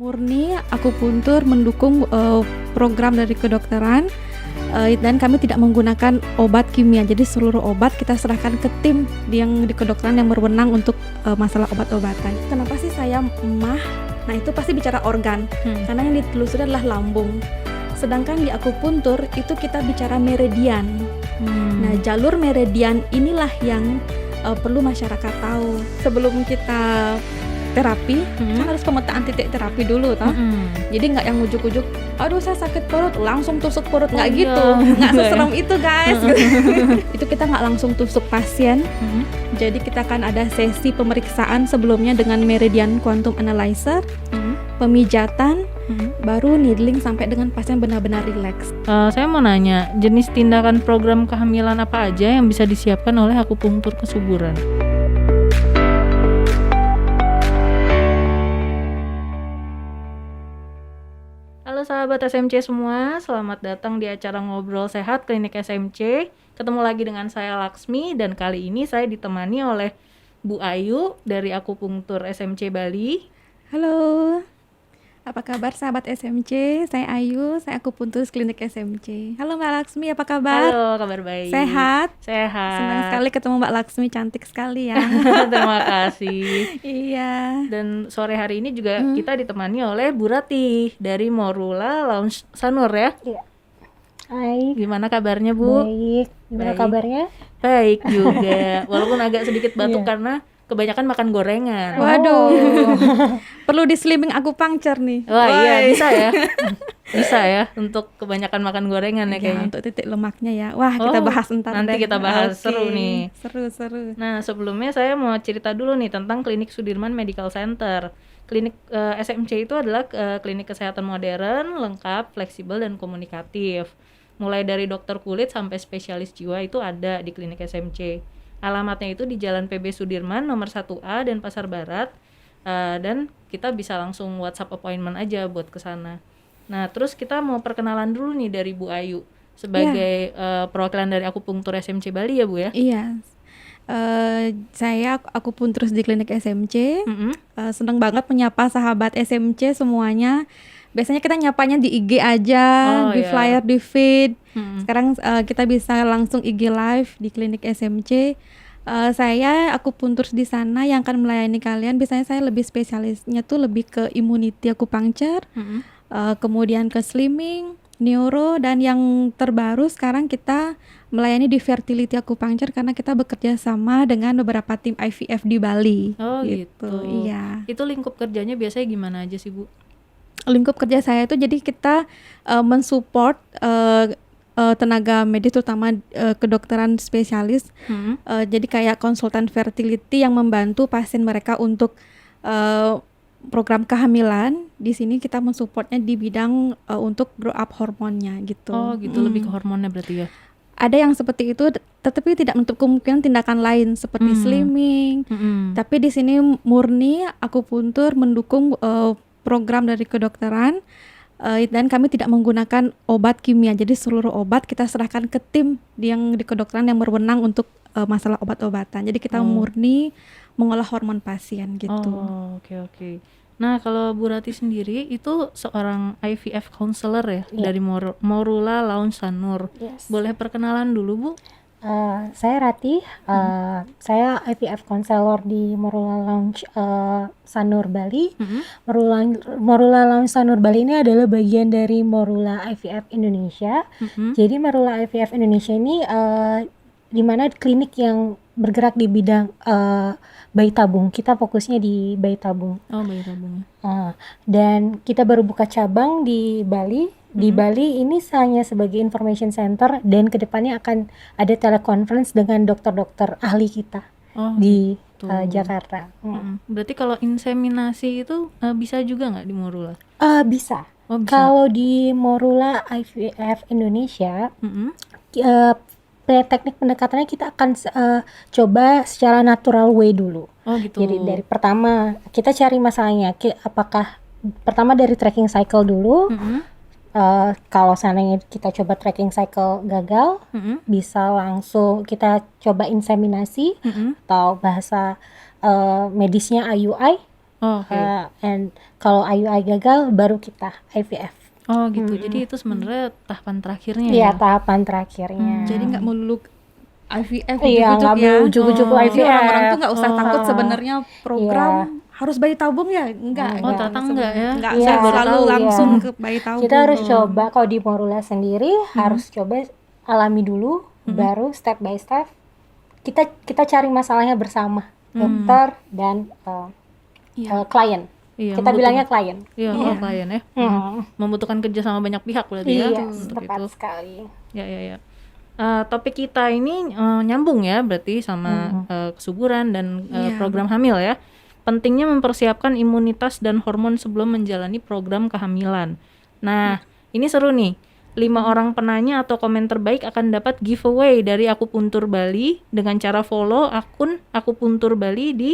Murni akupuntur mendukung program dari kedokteran dan kami tidak menggunakan obat kimia. Jadi seluruh obat kita serahkan ke tim yang di kedokteran yang berwenang untuk masalah obat-obatan. Kenapa sih saya emah? Nah itu pasti bicara organ, karena yang ditelusuri adalah lambung. Sedangkan di akupuntur itu kita bicara meridian. Nah jalur meridian inilah yang perlu masyarakat tahu. Sebelum kita terapi, kan harus pemetaan titik terapi dulu toh. Jadi nggak yang ujuk-ujuk, aduh saya sakit perut, langsung tusuk perut, nggak gitu, nggak seserem itu guys. Itu kita nggak langsung tusuk pasien. Jadi kita akan ada sesi pemeriksaan sebelumnya dengan meridian quantum analyzer, pemijatan, baru needling sampai dengan pasien benar-benar rileks. Saya mau nanya, jenis tindakan program kehamilan apa aja yang bisa disiapkan oleh akupunktur kesuburan? Halo sahabat SMC semua, selamat datang di acara Ngobrol Sehat Klinik SMC. Ketemu lagi dengan saya Laksmi dan kali ini saya ditemani oleh Bu Ayu dari Akupunktur SMC Bali. Halo, apa kabar sahabat SMC? Saya Ayu, saya akupuntur klinik SMC. Halo Mbak Laksmi, apa kabar? Halo, kabar baik. Sehat? Sehat. Senang sekali ketemu Mbak Laksmi, cantik sekali ya. Terima kasih. Iya. Dan sore hari ini juga kita ditemani oleh Bu Ratih dari Morula Lounge Sanur ya. Iya. Hai. Gimana kabarnya Bu? Baik. Gimana Baik. kabarnya? Baik juga. Walaupun agak sedikit batuk Iya. karena kebanyakan makan gorengan. Waduh, perlu di slimming akupunktur nih. Wah iya Woi. bisa ya. Bisa ya untuk kebanyakan makan gorengan ya Ya, kayaknya. untuk titik lemaknya ya. Wah, kita Oh, bahas ntar nanti deh. kita bahas. Oke. Seru nih. Seru. Nah sebelumnya saya mau cerita dulu nih tentang Klinik Sudirman Medical Center. Klinik SMC itu adalah klinik kesehatan modern, lengkap, fleksibel, dan komunikatif. Mulai dari dokter kulit sampai spesialis jiwa itu ada di klinik SMC. Alamatnya itu di Jalan PB Sudirman nomor 1A dan Pasar Barat. Dan kita bisa langsung WhatsApp appointment aja buat ke sana. Nah, terus kita mau perkenalan dulu nih dari Bu Ayu sebagai perwakilan dari Akupunktur SMC Bali ya Bu ya. Iya. Saya akupuntur di klinik SMC. Seneng banget menyapa sahabat SMC semuanya. Biasanya kita nyapanya di IG aja, di iya. flyer, di feed. Sekarang kita bisa langsung IG live di klinik SMC. Saya akupuntur di sana yang akan melayani kalian. Biasanya saya lebih spesialisnya tuh lebih ke immunity akupunktur, kemudian ke slimming, neuro, dan yang terbaru sekarang kita melayani di fertility akupunktur karena kita bekerja sama dengan beberapa tim IVF di Bali. Oh gitu. Iya. Itu lingkup kerjanya biasanya gimana aja sih Bu? Lingkup kerja saya itu jadi kita mensupport tenaga medis terutama kedokteran spesialis. Jadi kayak konsultan fertility yang membantu pasien mereka untuk program kehamilan. Di sini kita mensupportnya di bidang untuk grow up hormonnya gitu. Oh gitu, lebih ke hormonnya berarti ya. Ada yang seperti itu, tetapi tidak menutup kemungkinan tindakan lain seperti slimming. Tapi di sini murni akupuntur mendukung program dari kedokteran dan kami tidak menggunakan obat kimia. Jadi seluruh obat kita serahkan ke tim yang di kedokteran yang berwenang untuk masalah obat-obatan. Jadi kita murni mengolah hormon pasien gitu. Oh oke. Nah kalau Bu Rati sendiri itu seorang IVF counselor ya, dari Morula Lounge Sanur. Yes. Boleh perkenalan dulu Bu? Saya Ratih. Saya IVF counselor di Morula Lounge Sanur Bali. Morula Lounge Sanur Bali ini adalah bagian dari Morula IVF Indonesia. Jadi Morula IVF Indonesia ini di mana klinik yang bergerak di bidang bayi tabung. Kita fokusnya di bayi tabung. Oh bayi tabung. Dan kita baru buka cabang di Bali. Di Bali ini hanya sebagai information center dan kedepannya akan ada teleconference dengan dokter-dokter ahli kita di Jakarta. Berarti kalau inseminasi itu bisa juga nggak di Morula? Bisa. Oh, bisa. Kalau di Morula IVF Indonesia, teknik pendekatannya kita akan coba secara natural way dulu. Oh gitu. Jadi dari pertama kita cari masalahnya, apakah pertama dari tracking cycle dulu. Kalau seandainya kita coba tracking cycle gagal, bisa langsung kita coba inseminasi atau bahasa medisnya IUI. Oh, oke. And kalau IUI gagal baru kita IVF. Oh gitu. Jadi itu sebenarnya tahapan terakhirnya Iya, ya. tahapan terakhirnya. Jadi nggak melulu IVF Iya, nggak ujuk-ujuk ya. melulu ujuk-ujuk Oh. Jadi IVF. orang-orang tuh nggak usah takut Oh. sebenarnya program harus bayi tabung ya, enggak. Oh, ternyata enggak ya. Enggak, Iya, saya baru selalu tahu, langsung iya. ke bayi tabung. Kita harus coba kalau di Morula sendiri harus coba alami dulu, baru step by step kita cari masalahnya bersama dokter dan klien. Iya, Kita bilangnya klien. Iya, klien ya. Membutuhkan kerja sama banyak pihak berarti ya. Iya, untuk tepat itu. sekali. Ya. Topik kita ini nyambung ya berarti sama kesuburan dan program hamil ya. Pentingnya mempersiapkan imunitas dan hormon sebelum menjalani program kehamilan. Nah, ini seru nih. 5 orang penanya atau komen terbaik akan dapat giveaway dari Akupuntur Bali dengan cara follow akun Akupuntur Bali di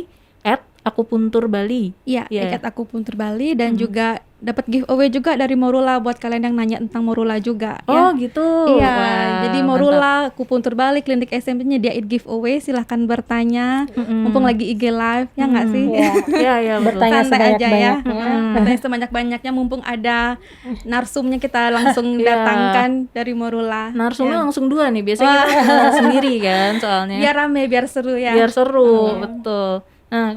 @akupunturbali. Iya, ikat Akupuntur Bali dan juga dapat giveaway juga dari Morula buat kalian yang nanya tentang Morula juga. Oh gitu. Iya, Wah, jadi Morula, Akupuntur Bali, Klinik SMP nyediain giveaway, silahkan bertanya. Mumpung lagi IG live, ya nggak sih? Iya, betul. Bertanya Santai aja ya. sebanyak-banyaknya. Bertanya sebanyak-banyaknya, mumpung ada narsumnya kita langsung datangkan dari Morula. Narsumnya langsung 2 nih. Biasanya kita sendiri kan soalnya. Biar rame, biar seru ya. Biar seru, betul. Nah,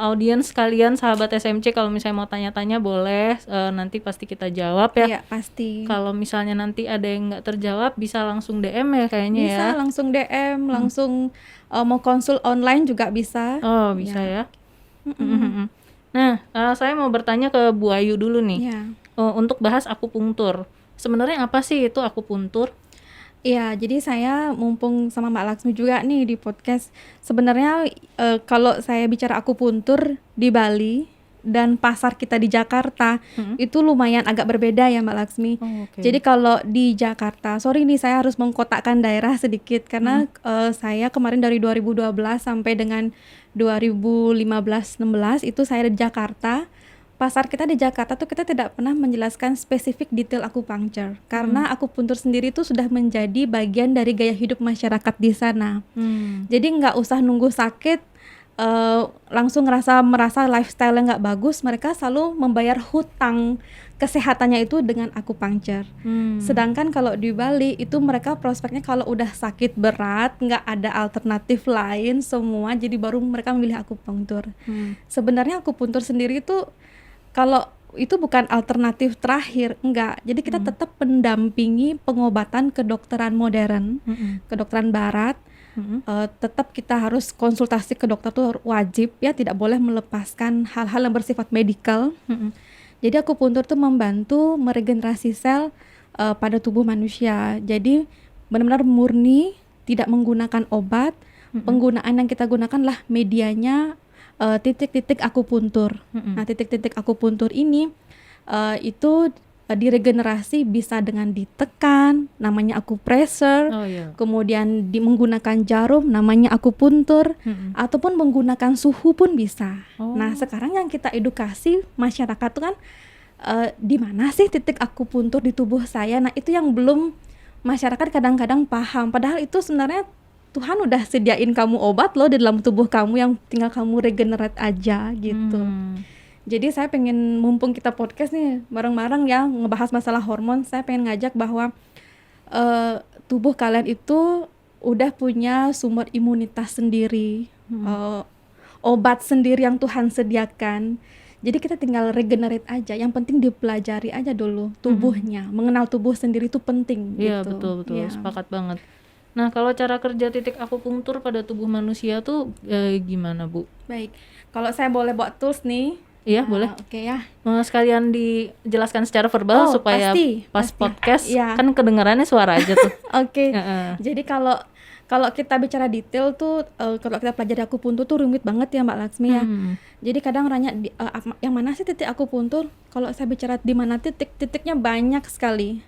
audiens kalian sahabat SMC kalau misalnya mau tanya-tanya boleh, nanti pasti kita jawab ya. Iya, pasti. Kalau misalnya nanti ada yang nggak terjawab bisa langsung DM ya kayaknya Bisa ya. langsung DM, langsung mau konsul online juga bisa. Oh bisa ya. Nah, saya mau bertanya ke Bu Ayu dulu nih. Iya. Untuk bahas akupunktur. Sebenarnya apa sih itu akupunktur? Iya, jadi saya mumpung sama Mbak Laksmi juga nih di podcast. Sebenarnya kalau saya bicara akupuntur di Bali dan pasar kita di Jakarta itu lumayan agak berbeda ya Mbak Laksmi. Oh, oke. Jadi kalau di Jakarta, sorry nih saya harus mengkotakkan daerah sedikit karena saya kemarin dari 2012 sampai dengan 2015-16 itu saya di Jakarta. Pasar kita di Jakarta tuh kita tidak pernah menjelaskan spesifik detail akupunktur karena akupuntur sendiri itu sudah menjadi bagian dari gaya hidup masyarakat di sana. Jadi nggak usah nunggu sakit langsung merasa lifestyle-nya nggak bagus, mereka selalu membayar hutang kesehatannya itu dengan akupunktur. Sedangkan kalau di Bali itu mereka prospeknya kalau udah sakit berat nggak ada alternatif lain semua, jadi baru mereka memilih akupunktur. Sebenarnya akupunktur sendiri itu kalau itu bukan alternatif terakhir, enggak. Jadi kita tetap mendampingi pengobatan kedokteran modern, kedokteran barat. Tetap kita harus konsultasi ke dokter tuh wajib ya, tidak boleh melepaskan hal-hal yang bersifat medikal. Jadi akupuntur tuh membantu meregenerasi sel pada tubuh manusia. Jadi benar-benar murni, tidak menggunakan obat. Penggunaan yang kita gunakanlah medianya titik-titik akupuntur. Nah, titik-titik akupuntur ini itu diregenerasi bisa dengan ditekan, namanya akupressor. Kemudian menggunakan jarum, namanya akupuntur, ataupun menggunakan suhu pun bisa. Nah, sekarang yang kita edukasi masyarakat tuh kan di mana sih titik akupuntur di tubuh saya? Nah, itu yang belum masyarakat kadang-kadang paham. Padahal itu sebenarnya Tuhan udah sediain kamu obat loh di dalam tubuh kamu yang tinggal kamu regenerate aja gitu. Jadi saya pengen mumpung kita podcast nih bareng-bareng ya ngebahas masalah hormon, saya pengen ngajak bahwa tubuh kalian itu udah punya sumber imunitas sendiri, obat sendiri yang Tuhan sediakan. Jadi kita tinggal regenerate aja. Yang penting dipelajari aja dulu tubuhnya, mengenal tubuh sendiri itu penting. Iya gitu. betul, sepakat banget. Nah, kalau cara kerja titik akupunktur pada tubuh manusia tuh gimana, Bu? Baik, kalau saya boleh buat tools nih. Iya, boleh. Oke ya. Mau sekalian dijelaskan secara verbal supaya pasti. Podcast kan kedengarannya suara aja tuh. Oke. Jadi kalau kita bicara detail tuh, kalau kita pelajari akupuntur tuh rumit banget ya Mbak Laksmi ya. Jadi kadang nanya yang mana sih titik akupuntur? Kalau saya bicara di mana titiknya banyak sekali.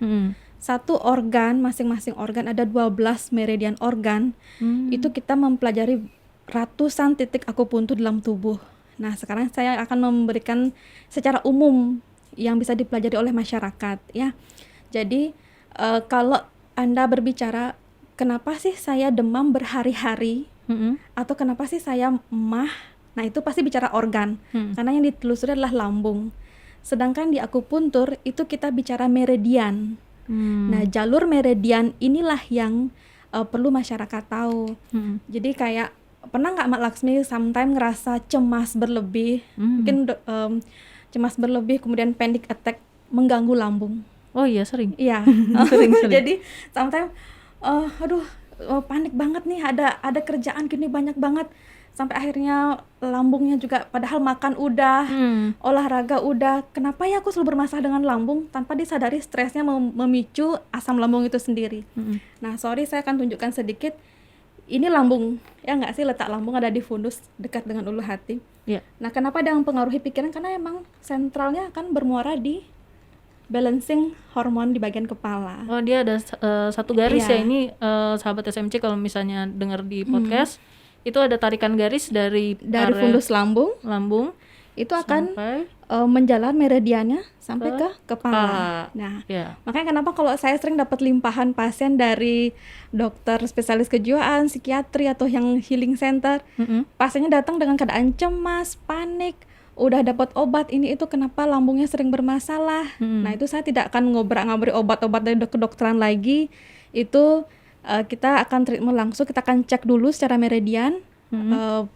Satu organ, masing-masing organ ada 12 meridian organ. Itu kita mempelajari ratusan titik akupuntur dalam tubuh. Nah, sekarang saya akan memberikan secara umum yang bisa dipelajari oleh masyarakat ya. Jadi kalau Anda berbicara kenapa sih saya demam berhari-hari atau kenapa sih saya emah Nah itu pasti bicara organ, Hmm. karena yang ditelusuri adalah lambung. Sedangkan di akupuntur itu kita bicara meridian. Nah jalur meridian inilah yang perlu masyarakat tahu. Jadi kayak pernah nggak Mak Laksmi sometimes ngerasa cemas berlebih, mungkin cemas berlebih kemudian panic attack mengganggu lambung. Oh iya, sering. Iya. Sering. Jadi sometimes aduh panik banget nih, ada kerjaan gini banyak banget, sampai akhirnya lambungnya juga padahal makan udah, olahraga udah, kenapa ya aku selalu bermasalah dengan lambung tanpa disadari stresnya memicu asam lambung itu sendiri. Nah, sorry saya akan tunjukkan sedikit. Ini lambung, ya nggak sih, letak lambung ada di fundus dekat dengan ulu hati. Iya. Nah, kenapa dia mempengaruhi pikiran? Karena emang sentralnya akan bermuara di balancing hormon di bagian kepala. Oh, dia ada satu garis Iya. ya. Ini sahabat SMC kalau misalnya dengar di podcast, itu ada tarikan garis dari area Fundus lambung lambung itu akan sampai menjalar meridiannya sampai ke ke kepala. Nah, ya. makanya kenapa kalau saya sering dapat limpahan pasien dari dokter spesialis kejiwaan, psikiatri atau yang healing center, pasiennya datang dengan keadaan cemas, panik, udah dapat obat ini itu, kenapa lambungnya sering bermasalah. Nah, itu saya tidak akan ngobrak-ngabrik obat-obat dari kedokteran lagi. Itu kita akan treatment langsung, kita akan cek dulu secara meridian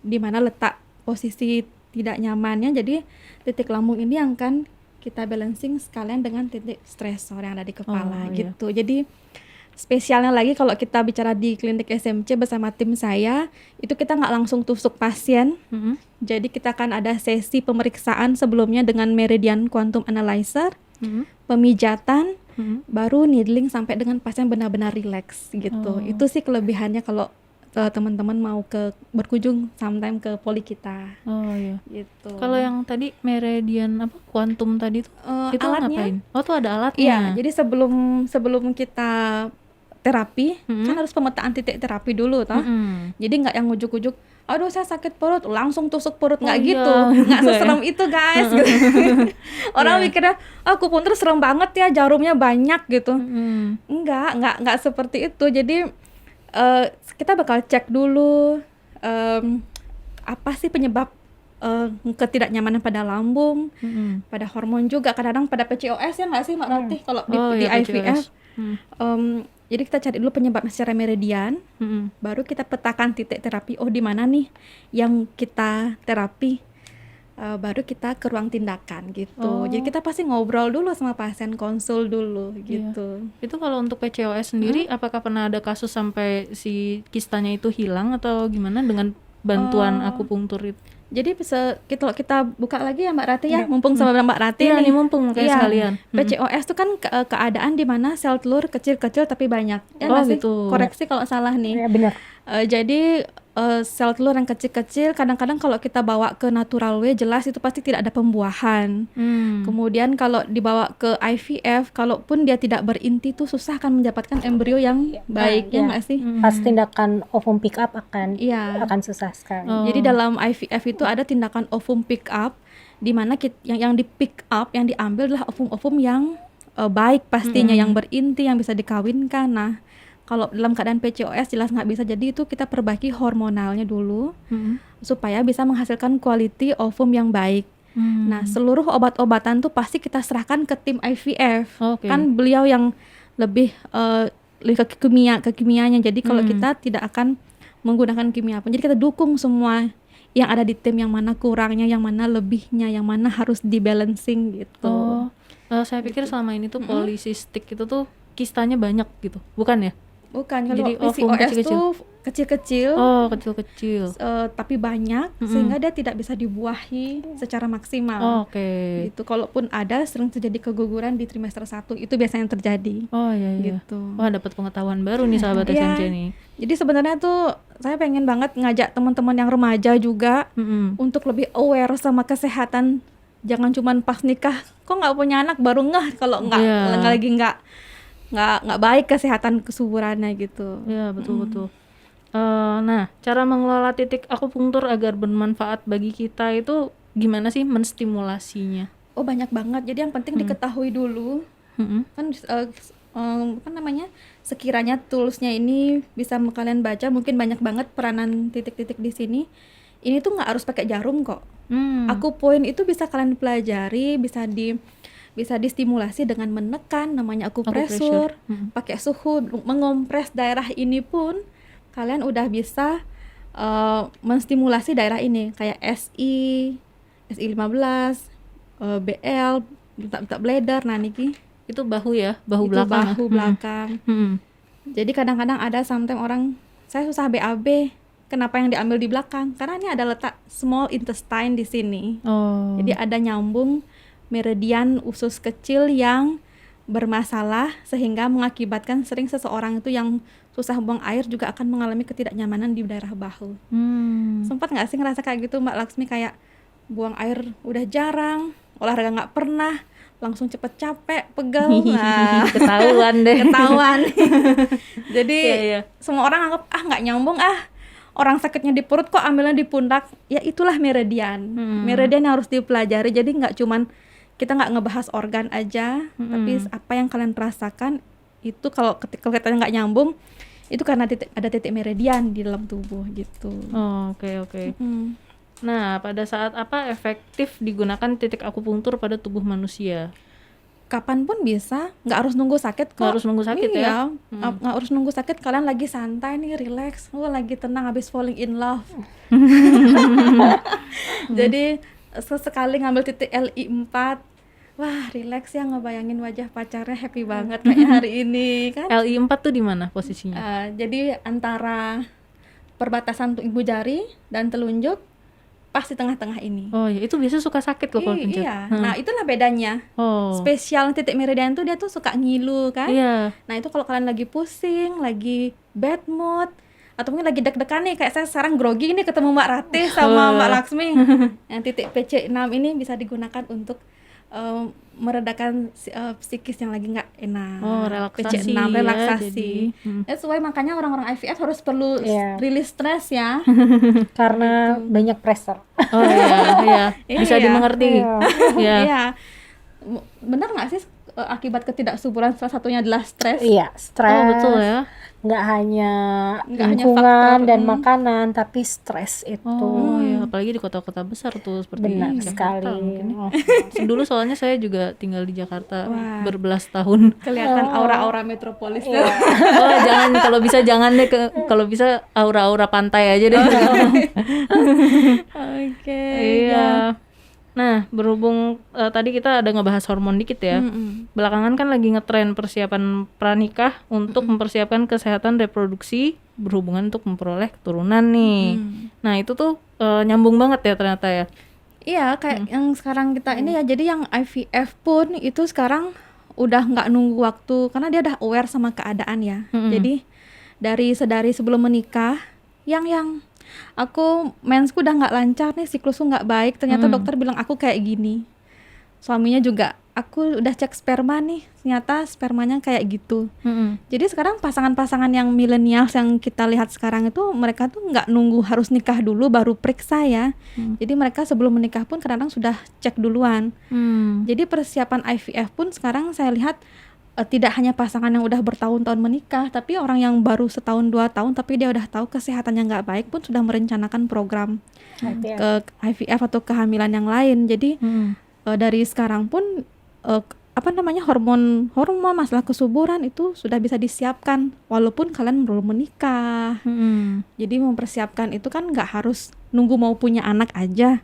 di mana letak posisi tidak nyamannya. Jadi titik lambung ini yang akan kita balancing sekalian dengan titik stresor yang ada di kepala gitu. Jadi spesialnya lagi kalau kita bicara di klinik SMC bersama tim saya, itu kita nggak langsung tusuk pasien. Jadi kita akan ada sesi pemeriksaan sebelumnya dengan meridian quantum analyzer, pemijatan, baru needling sampai dengan pasien benar-benar relax gitu. Itu sih kelebihannya kalau teman-teman mau berkunjung sometime ke poli kita. Oh iya. Gitu. Kalau yang tadi meridian apa kuantum tadi tuh itu alatnya, ngapain? Oh, tuh ada alatnya. Iya, jadi sebelum kita terapi kan harus pemetaan titik terapi dulu toh. Jadi nggak yang ujuk-ujuk, aduh saya sakit perut langsung tusuk perut, nggak gitu, nggak seserem itu guys. Gitu. Orang mikirnya akupuntur serem banget ya, jarumnya banyak gitu. Nggak seperti itu. Jadi kita bakal cek dulu apa sih penyebab ketidaknyamanan pada lambung, pada hormon juga, kadang-kadang pada PCOS ya nggak sih Mbak Ratih kalau di IVF. Jadi kita cari dulu penyebabnya secara meridian, baru kita petakan titik terapi. Oh di mana nih yang kita terapi, baru kita ke ruang tindakan gitu. Jadi kita pasti ngobrol dulu sama pasien, konsul dulu gitu. Itu kalau untuk PCOS sendiri, apakah pernah ada kasus sampai si kistanya itu hilang atau gimana dengan bantuan akupunktur itu? Jadi kalau kita buka lagi ya Mbak Rati ya, mumpung sama Mbak Rati nih. nih, mumpung kayak sekalian. PCOS itu kan keadaan di mana sel telur kecil-kecil tapi banyak. Ya nggak sih? Gitu. Koreksi kalau salah nih. Ya, benar. Jadi sel telur yang kecil-kecil kadang-kadang kalau kita bawa ke natural way jelas itu pasti tidak ada pembuahan. Kemudian kalau dibawa ke IVF, kalaupun dia tidak berinti tuh susah akan mendapatkan embrio yang baik, ya nggak sih? Pas tindakan ovum pick up akan susah sekali. Jadi dalam IVF itu ada tindakan ovum pick up, di mana yang di pick up, yang diambil adalah ovum-ovum yang baik pastinya, yang berinti, yang bisa dikawinkan. Nah, kalau dalam keadaan PCOS jelas nggak bisa, jadi itu kita perbaiki hormonalnya dulu supaya bisa menghasilkan quality ovum yang baik. Nah, seluruh obat-obatan tuh pasti kita serahkan ke tim IVF. Kan beliau yang lebih ke kimianya. Jadi kalau kita tidak akan menggunakan kimia pun. Jadi kita dukung semua yang ada di tim, yang mana kurangnya, yang mana lebihnya, yang mana harus dibalancing gitu. Saya pikir selama ini tuh polisistik itu tuh kistanya banyak gitu, bukan ya? Bukan, kalau Jadi PCOS tuh kecil-kecil. Kecil-kecil. Tapi banyak, sehingga dia tidak bisa dibuahi secara maksimal. Gitu. Kalaupun ada, sering terjadi keguguran di trimester 1. Itu biasanya yang terjadi. Gitu. Wah, dapat pengetahuan baru nih sahabat SMC nih. Jadi sebenarnya tuh saya pengen banget ngajak teman-teman yang remaja juga untuk lebih aware sama kesehatan. Jangan cuman pas nikah, kok nggak punya anak baru ngeh kalau nggak baik kesehatan kesuburannya gitu. Ya, betul. Nah, cara mengelola titik akupunktur agar bermanfaat bagi kita itu gimana sih menstimulasinya? Oh, banyak banget. Jadi yang penting diketahui dulu. Kan sekiranya toolsnya ini bisa kalian baca, mungkin banyak banget peranan titik-titik di sini. ini tuh nggak harus pakai jarum kok. Hmm. Akupoint itu bisa kalian pelajari, bisa distimulasi dengan menekan, namanya akupresur, pakai suhu, mengompres daerah ini pun kalian udah bisa menstimulasi daerah ini kayak SI 15, BL, tak bladder, nah niki Itu bahu ya, bahu itu belakang. bahu belakang. Jadi kadang-kadang ada sometimes orang saya susah BAB, kenapa yang diambil di belakang? Karena ini ada letak small intestine di sini. Oh. Jadi ada nyambung meridian usus kecil yang bermasalah sehingga mengakibatkan sering seseorang itu yang susah buang air juga akan mengalami ketidaknyamanan di daerah bahu. Sempat nggak sih ngerasa kayak gitu Mbak Laksmi, kayak buang air udah jarang, olahraga nggak pernah, langsung cepet capek, pegel, nah Ketahuan deh. ketahuan. Jadi Iya. semua orang anggap nggak nyambung, orang sakitnya di perut kok ambilnya di pundak. Ya itulah meridian. Meridian yang harus dipelajari. Jadi nggak cuman kita nggak ngebahas organ aja, tapi apa yang kalian rasakan itu kalau katanya nggak nyambung, itu karena ada titik meridian di dalam tubuh gitu. Oh, oke. Nah, pada saat apa efektif digunakan titik akupunktur pada tubuh manusia? Kapanpun bisa, nggak harus nunggu sakit kok. Nggak harus nunggu sakit ya? Nggak harus nunggu sakit. Kalian lagi santai nih, relax, lagi tenang habis falling in love. Jadi sesekali ngambil titik LI 4, wah relax ya, ngebayangin wajah pacarnya happy banget kayak hari ini kan. LI 4 tuh di mana posisinya? Jadi antara perbatasan ibu jari dan telunjuk, pas di tengah-tengah ini. Oh ya, itu biasa suka sakit loh kalau pencet. Iya, nah itulah bedanya. Spesial titik meridian tuh dia tuh suka ngilu kan. Iya. Nah itu kalau kalian lagi pusing, lagi bad mood, atau mungkin lagi deg-degan nih, kayak saya sekarang grogi nih ketemu Mbak Ratih sama Mbak Laksmi. Yang titik PC6 ini bisa digunakan untuk meredakan psikis yang lagi nggak enak. Relaksasi. PC6 relaksasi. Jadi, That's why makanya orang-orang IVF harus perlu rilis stres ya. Karena banyak pressure. Oh iya. Bisa Iya. dimengerti. Iya. Iya. Benar nggak sih akibat ketidaksuburan salah satunya adalah stres? Iya, stres. Oh, betul ya. Nggak hanya Nggak hanya lingkungan faktor, dan makanan, tapi stres itu. Oh ya, apalagi di kota-kota besar tuh seperti Benar Jakarta sekali. mungkin ya. Dulu soalnya saya juga tinggal di Jakarta Wah. berbelas tahun. Kelihatan aura-aura metropolis. Iya. Oh jangan, kalau bisa jangan deh, kalau bisa aura-aura pantai aja deh. Oke. Iya. Nah, berhubung tadi kita ada ngebahas hormon dikit ya. Belakangan kan lagi ngetren persiapan pranikah untuk mempersiapkan kesehatan reproduksi berhubungan untuk memperoleh keturunan nih. Nah, itu tuh nyambung banget ya ternyata ya. Iya, kayak yang sekarang kita ini ya, jadi yang IVF pun itu sekarang udah nggak nunggu waktu, karena dia udah aware sama keadaan ya. Jadi dari sebelum menikah, yang aku mensku udah nggak lancar nih, siklusku nggak baik, ternyata dokter bilang aku kayak gini. Suaminya juga, aku udah cek sperma nih, ternyata spermanya kayak gitu. Jadi sekarang pasangan-pasangan yang milenial yang kita lihat sekarang itu, mereka tuh nggak nunggu harus nikah dulu baru periksa ya. Jadi mereka sebelum menikah pun kadang-kadang sudah cek duluan. Jadi persiapan IVF pun sekarang saya lihat tidak hanya pasangan yang udah bertahun-tahun menikah, tapi orang yang baru setahun 2 tahun tapi dia udah tahu kesehatannya nggak baik pun sudah merencanakan program ke IVF atau kehamilan yang lain. Jadi dari sekarang pun hormon masalah kesuburan itu sudah bisa disiapkan walaupun kalian belum menikah. Jadi mempersiapkan itu kan nggak harus nunggu mau punya anak aja.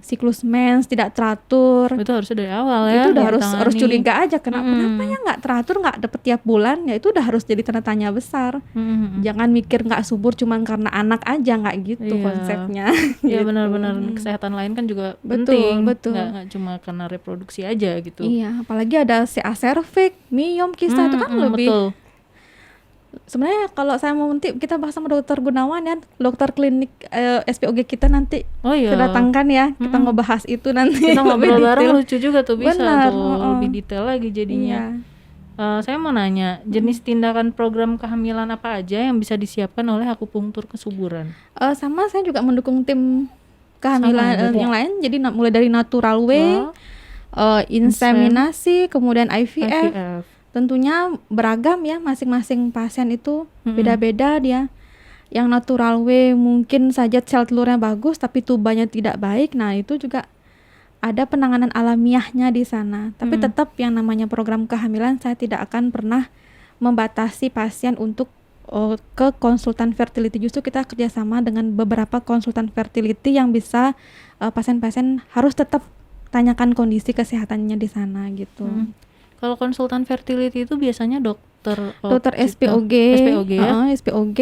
Siklus mens tidak teratur, itu harusnya dari awal ya. Itu udah harus curiga aja, kenapa ya nggak teratur, nggak dapet tiap bulan, ya itu udah harus jadi tanda tanya besar. Jangan mikir nggak subur cuman karena anak aja, nggak gitu konsepnya. Iya gitu. benar-benar, kesehatan lain kan juga penting. Betul. Nggak cuma karena reproduksi aja gitu. Iya, apalagi ada CA cervix, myom, kista itu kan lebih. Betul. Sebenarnya kalau saya mau nanti kita bahas sama dokter Gunawan ya, dokter klinik SPOG kita nanti kedatangkan ya, kita ngebahas itu nanti. Kita ngobrol bareng, lucu juga tuh, bisa. Benar, tuh lebih detail lagi jadinya. Saya mau nanya, jenis tindakan program kehamilan apa aja yang bisa disiapkan oleh akupunktur kesuburan? Sama saya juga mendukung tim kehamilan yang lain, jadi mulai dari natural way, inseminasi, kemudian IVF. Tentunya beragam ya, masing-masing pasien itu beda-beda dia. yang natural way mungkin saja sel telurnya bagus tapi tubanya tidak baik. Nah, itu juga ada penanganan alamiahnya di sana. Tapi tetap yang namanya program kehamilan saya tidak akan pernah membatasi pasien untuk ke konsultan fertility. Justru kita kerjasama dengan beberapa konsultan fertility yang bisa pasien-pasien harus tetap tanyakan kondisi kesehatannya di sana gitu. Kalau konsultan fertility itu biasanya dokter SPOG, ya? SPOG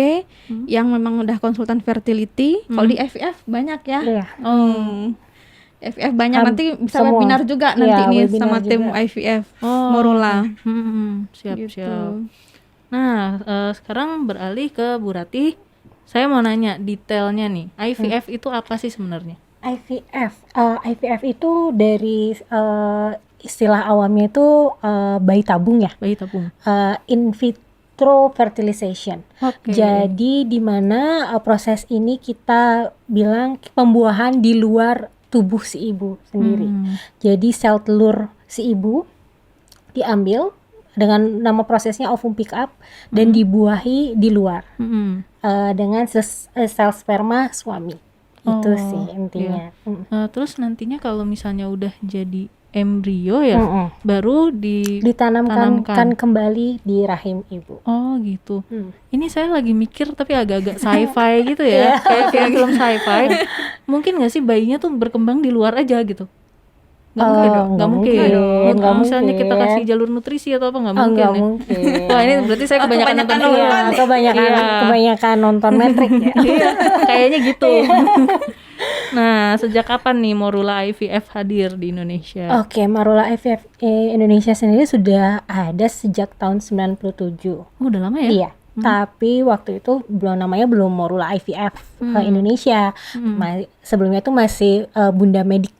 yang memang udah konsultan fertility. Kalau di FIF banyak ya. Iya. FIF banyak, nanti bisa semua. webinar juga Iya, nanti nih webinar sama tim juga. IVF Morula. Siap. Gitu. Nah, sekarang beralih ke Bu Ratih. Saya mau nanya detailnya nih. IVF itu apa sih sebenarnya? IVF itu dari istilah awamnya itu bayi tabung ya, Bayi tabung. in vitro fertilization. Oke. Jadi di mana proses ini kita bilang pembuahan di luar tubuh si ibu sendiri. Jadi sel telur si ibu diambil dengan nama prosesnya ovum pick up dan dibuahi di luar dengan sel sperma suami. Itu sih intinya. Terus nantinya kalau misalnya udah jadi embrio ya, baru Ditanamkan kembali di rahim ibu. Oh gitu. Ini saya lagi mikir tapi agak-agak sci-fi gitu ya, kayak film sci-fi. Mungkin nggak sih bayinya tuh berkembang di luar aja gitu? Nggak mungkin dong. Nggak mungkin. nggak Misalnya kita mungkin. kasih jalur nutrisi atau apa nggak mungkin Nggak ya? mungkin. Wah ini berarti saya kebanyakan nonton film. Iya, kebanyakan nonton Matrix ya. Iya, kayaknya gitu. Nah, sejak kapan nih Morula IVF hadir di Indonesia? Oke, Morula IVF Indonesia sendiri sudah ada sejak tahun 97. Udah lama ya? Iya. Tapi waktu itu namanya belum Morula IVF Indonesia. Sebelumnya itu masih Bunda Medik,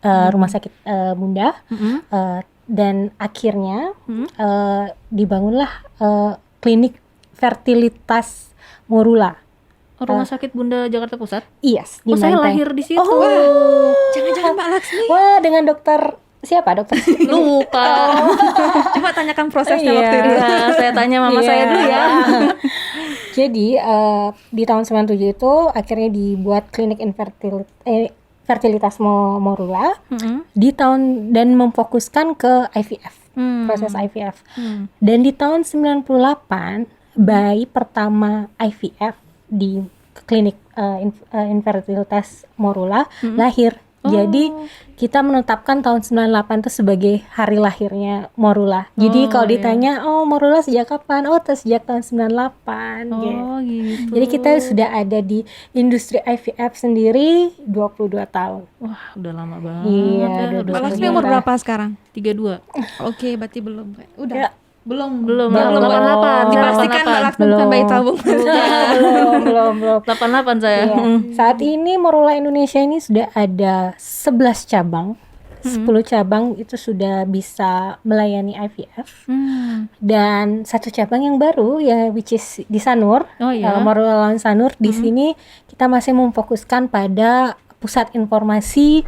rumah sakit Bunda. Dan akhirnya dibangunlah klinik fertilitas Morula. Rumah sakit Bunda Jakarta Pusat? Yes, Oh, saya lahir di situ. Jangan-jangan Mbak Laksmi. Wah, dengan dokter siapa dokter? Lupa. Coba tanyakan prosesnya Iya. waktu itu. Ya, saya tanya mama saya dulu ya. Jadi di tahun 97 itu akhirnya dibuat klinik fertilitas Morula di tahun dan memfokuskan ke IVF, proses IVF. Dan di tahun 98 bayi pertama IVF di klinik infertilitas Morula lahir. Jadi kita menetapkan tahun 98 itu sebagai hari lahirnya Morula. Jadi kalau ditanya, Morula sejak kapan? Sejak tahun 98. Gitu. Jadi kita sudah ada di industri IVF sendiri 22 tahun. Wah, udah lama banget. Iya, ya. udah Mbak Laksmi lama. umur berapa sekarang? 32. Oke, berarti belum. Udah. Ya. Belum. Belum. 88. Dipastikan Mbak Laksmi bukan bayi tabung. belum. 88 saya. Iya. Saat ini Morula Indonesia ini sudah ada 11 cabang. 10 cabang itu sudah bisa melayani IVF. Dan satu cabang yang baru ya which is di Sanur. Morula Sanur. Di sini kita masih memfokuskan pada pusat informasi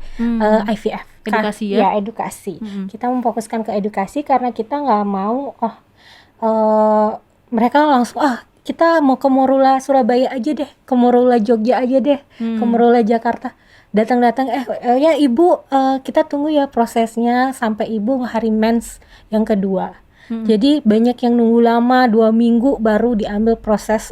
IVF. Edukasi ya? Ya, edukasi. Kita memfokuskan ke edukasi karena kita nggak mau mereka langsung kita mau ke Morula Surabaya aja deh, ke Morula Jogja aja deh, ke Morula Jakarta. Datang-datang ya ibu, kita tunggu ya prosesnya sampai ibu hari mens yang kedua. Jadi banyak yang nunggu lama 2 minggu baru diambil proses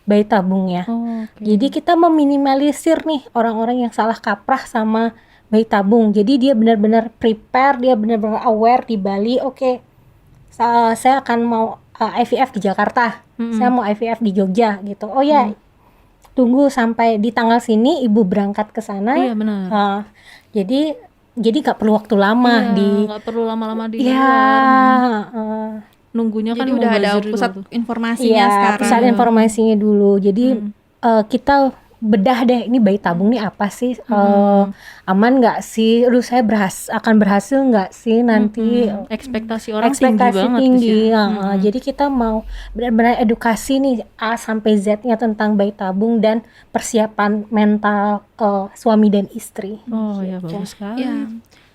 bayi tabungnya. Jadi kita meminimalisir nih orang-orang yang salah kaprah sama bayi tabung. Jadi dia benar-benar prepare, dia benar-benar aware di Bali. Oke, saya akan mau IVF di Jakarta, saya mau IVF di Jogja gitu. Oh ya, tunggu sampai di tanggal sini ibu berangkat ke sana. Iya benar. Jadi nggak perlu waktu lama nggak perlu lama-lama di Iya. luar. Nunggunya kan Jadi udah ada mubazir pusat dulu tuh. informasinya Iya, sekarang. pusat informasinya dulu. Jadi kita bedah deh ini bayi tabung nih apa sih, aman nggak sih, saya akan berhasil nggak sih nanti. Ekspektasi orang Ekspektasi tinggi banget di sini. Jadi kita mau benar-benar edukasi nih A sampai Z-nya tentang bayi tabung dan persiapan mental suami dan istri. Oh ya bagus sekali. Ya.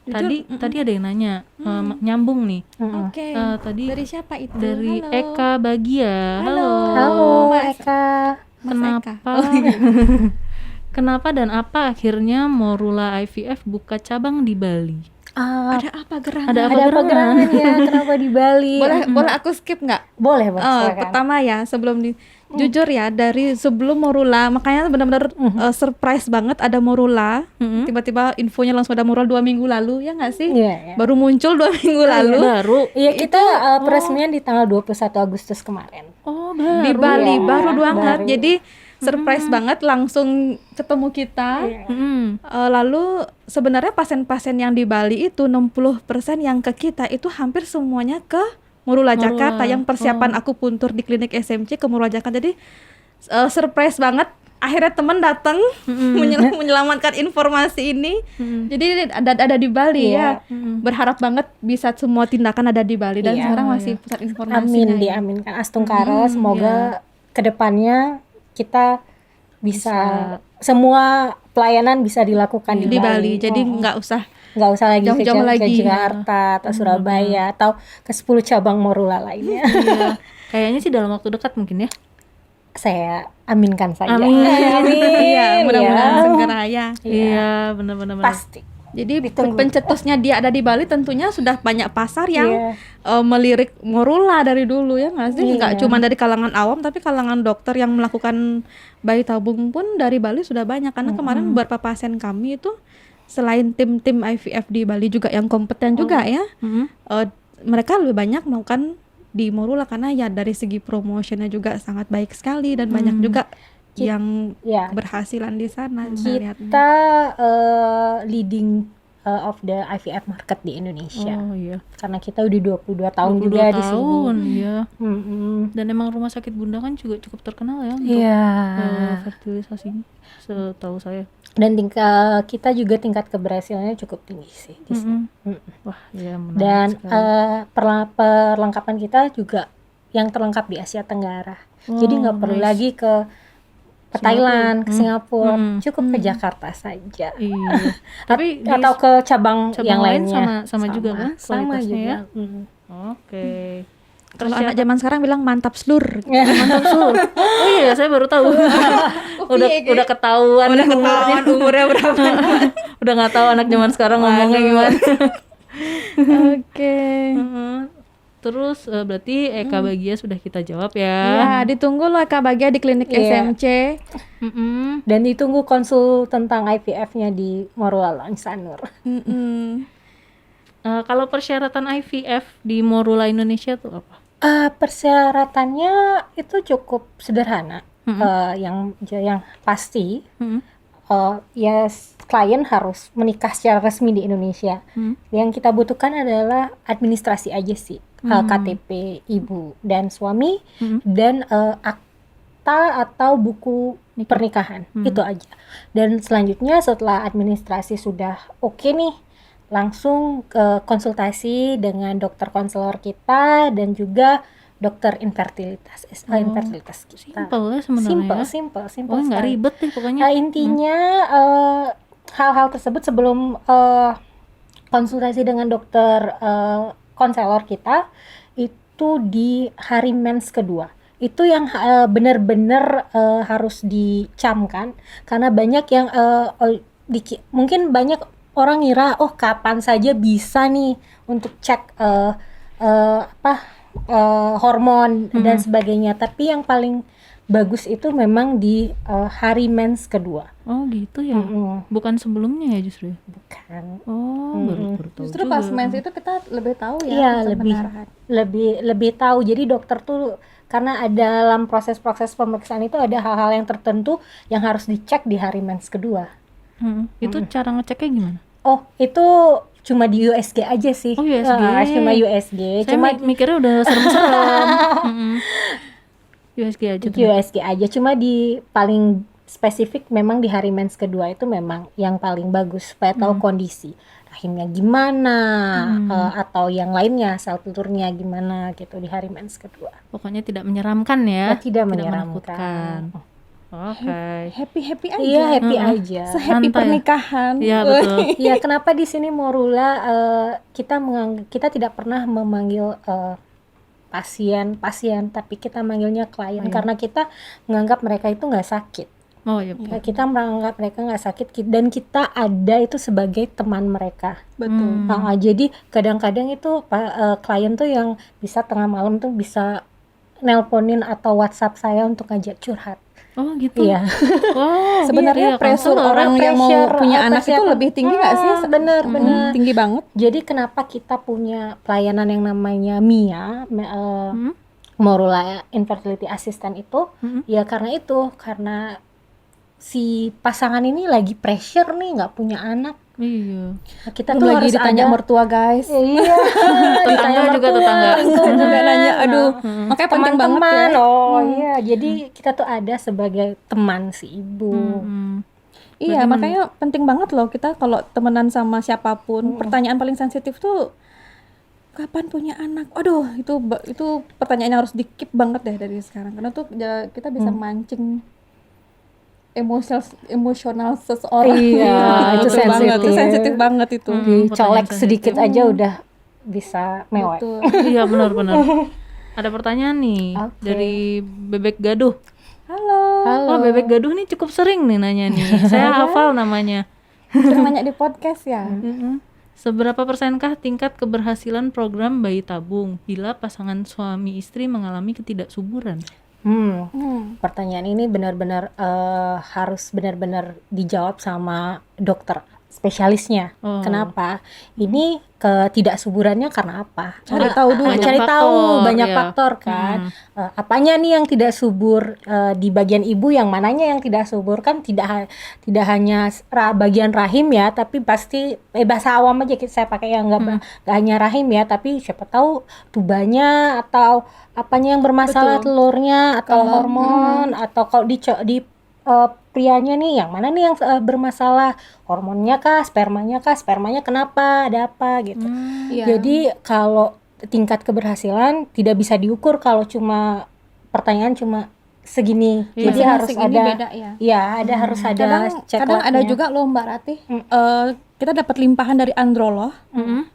Tadi ada yang nanya, nyambung nih. Oke. Tadi Dari siapa itu? dari Halo. Eka Bagia. Halo. Halo Mas. Eka. Mas Eka. Kenapa? Kenapa dan apa akhirnya Morula IVF buka cabang di Bali? Ada apa gerangan? Ada apa Ada apa gerangan? gerangan ya? Kenapa di Bali? Boleh aku skip nggak? Boleh, silakan. Pertama ya, jujur ya, dari sebelum Morula, makanya benar-benar surprise banget ada Morula. Tiba-tiba infonya langsung ada Morula 2 minggu lalu, ya nggak sih? Iya, iya. Baru muncul 2 minggu lalu Baru. Iya, kita peresmian di tanggal 21 Agustus kemarin. Oh, baru. di Bali, ya, baru banget. baru. Jadi surprise banget, langsung ketemu kita. Mm-mm. Lalu sebenarnya pasien-pasien yang di Bali itu 60% yang ke kita itu hampir semuanya ke Morula Jakarta, yang persiapan akupuntur di klinik SMC ke Morula Jakarta. Jadi surprise banget. Akhirnya teman datang menyelamatkan informasi ini. Jadi ada di Bali ya. Berharap banget bisa semua tindakan ada di Bali, dan Iya. sekarang masih pusat informasinya. Amin, ya. diaminkan. Astungkara, semoga kedepannya kita bisa semua pelayanan bisa dilakukan Di Bali. Jadi nggak usah nggak usah lagi jauh-jauh ke lagi. Jakarta atau Surabaya atau ke 10 cabang Morula lainnya. Iya. Kayaknya sih dalam waktu dekat mungkin ya. Saya aminkan saja. Amin. Iya, mudah-mudahan Iya. segera ya. Iya, benar-benar. Pasti. Jadi Ditunggu. pencetusnya dia ada di Bali, tentunya sudah banyak pasar yang Iya. melirik Morula dari dulu, ya nggak sih? Nggak Iya. cuma dari kalangan awam, tapi kalangan dokter yang melakukan bayi tabung pun dari Bali sudah banyak. Karena kemarin beberapa pasien kami itu selain tim-tim IVF di Bali juga yang kompeten juga ya, mereka lebih banyak melakukan di Morula karena ya dari segi promotionnya juga sangat baik sekali, dan banyak juga yang Ya. berhasilan di sana. saya lihat. Kita leading of the IVF market di Indonesia. Oh iya. Karena kita udah 22 tahun 22 juga di sini. tahun, iya. Mm-mm. Dan emang rumah sakit Bunda kan juga cukup terkenal ya untuk Iya. fertilisasinya, setahu saya. Dan kita juga tingkat keberhasilannya cukup tinggi sih di sini. Wah, ya menarik Dan sekali. perlengkapan kita juga yang terlengkap di Asia Tenggara. Jadi nggak perlu lagi ke Thailand, ke Singapura, cukup ke Jakarta saja. Iya. Tapi di Atau ke cabang yang lain lainnya. sama juga kan Sama kualitasnya juga. ya? Oke. Kalau anak zaman sekarang bilang mantap slur. Mantap Sul. Oh iya, saya baru tahu. udah ketahuan. Udah ketahuan umurnya berapa. Udah nggak tahu anak zaman sekarang ngomongnya gimana. Oke. Terus berarti Eka Bagia sudah kita jawab ya. Ya, ditunggu loh Kak Bagia di klinik Iya. SMC. Dan ditunggu konsul tentang IVF-nya di Morula Lounge Sanur. Kalau persyaratan IVF di Morula Indonesia tuh apa? Persyaratannya itu cukup sederhana. Yang pasti ya klien harus menikah secara resmi di Indonesia. Yang kita butuhkan adalah administrasi aja sih, KTP ibu dan suami dan akta atau buku pernikahan, itu aja. Dan selanjutnya setelah administrasi sudah oke nih, langsung konsultasi dengan dokter konselor kita dan juga dokter infertilitas kita. Simpel ya sebenarnya. Simple Oh, nggak sekali. ribet deh pokoknya. Intinya hal-hal tersebut sebelum konsultasi dengan dokter konselor kita itu di hari mens kedua. Itu yang benar-benar harus dicamkan, karena banyak yang mungkin banyak orang ngira kapan saja bisa nih untuk cek hormon dan sebagainya, tapi yang paling bagus itu memang di hari mens kedua. Oh gitu ya. Bukan sebelumnya ya justru ya? Bukan. Oh, baru tahu Justru juga. pas mens itu kita lebih tahu ya. Iya, kebenaran. lebih tahu. Jadi dokter tuh karena ada dalam proses-proses pemeriksaan itu ada hal-hal yang tertentu yang harus dicek di hari mens kedua. Itu cara ngeceknya gimana? Oh, itu cuma di USG aja sih. Oh, USG. Cuma USG. Saya mikirnya udah serem-serem. USG aja tuh. USG aja. Cuma di paling spesifik memang di hari mens kedua itu memang yang paling bagus supaya tahu kondisi rahimnya gimana, atau yang lainnya sel kulturnya gimana gitu di hari mens kedua. Pokoknya tidak menyeramkan ya. Tidak menakutkan. menyeramkan. Oke. Happy aja. Iya, happy aja. Se-happy Santai. pernikahan. Iya betul. Iya, kenapa di sini Morula kita tidak pernah memanggil pasien, tapi kita manggilnya klien karena kita menganggap mereka itu nggak sakit. Oh iya. Kita menganggap mereka nggak sakit dan kita ada itu sebagai teman mereka. Betul. Jadi kadang-kadang itu klien tuh yang bisa tengah malam tuh bisa nelponin atau WhatsApp saya untuk ngajak curhat. Oh gitu. Iya. Wow. Sebenarnya pressure orang yang mau punya anak itu lebih tinggi nggak sih? Bener. Tinggi banget. Jadi kenapa kita punya pelayanan yang namanya MIA, Morula Infertility Assistant itu? Ya karena si pasangan ini lagi pressure nih nggak punya anak. Iya. Kita Belum tuh lagi harus ditanya ada. mertua guys. Iya. Tetangga juga tetangga. Juga nanya, aduh, makanya penting banget ya. Teman-teman. Oh iya, jadi kita tuh ada sebagai teman si ibu. Iya, makanya penting banget loh kita kalau temenan sama siapapun. Pertanyaan paling sensitif tuh kapan punya anak? Aduh, itu pertanyaan yang harus di-keep banget deh dari sekarang. Karena tuh kita bisa mancing emosional seseorang. Iya, itu Betul banget. sensitif. Itu sensitif banget itu. Dicolek pertanyaan sedikit aja udah bisa mewek. Betul. Iya benar-benar. Ada pertanyaan nih dari Bebek Gaduh. Halo. Oh Bebek Gaduh nih cukup sering nih nanya nih. Saya hafal namanya. Sering nanya di podcast ya. Seberapa persenkah tingkat keberhasilan program bayi tabung bila pasangan suami istri mengalami ketidaksuburan? Pertanyaan ini benar-benar harus benar-benar dijawab sama dokter spesialisnya. Kenapa? Ini ketidaksuburannya karena apa? Cari tahu dulu. Cari tahu banyak iya. faktor kan. Apanya nih yang tidak subur di bagian ibu, yang mananya yang tidak subur kan tidak hanya bagian rahim ya, tapi pasti bahasa awam aja saya pakai yang nggak hanya rahim ya, tapi siapa tahu tubanya atau apanya yang bermasalah, telurnya atau hormon atau kalau di prianya nih yang mana nih yang bermasalah, hormonnya kah, spermanya kenapa, ada apa gitu. Jadi kalau tingkat keberhasilan tidak bisa diukur kalau cuma pertanyaan cuma segini. Jadi harus ada beda ya. Ya, harus ada Kadang ada juga loh Mbak Ratih. Kita dapat limpahan dari androlog.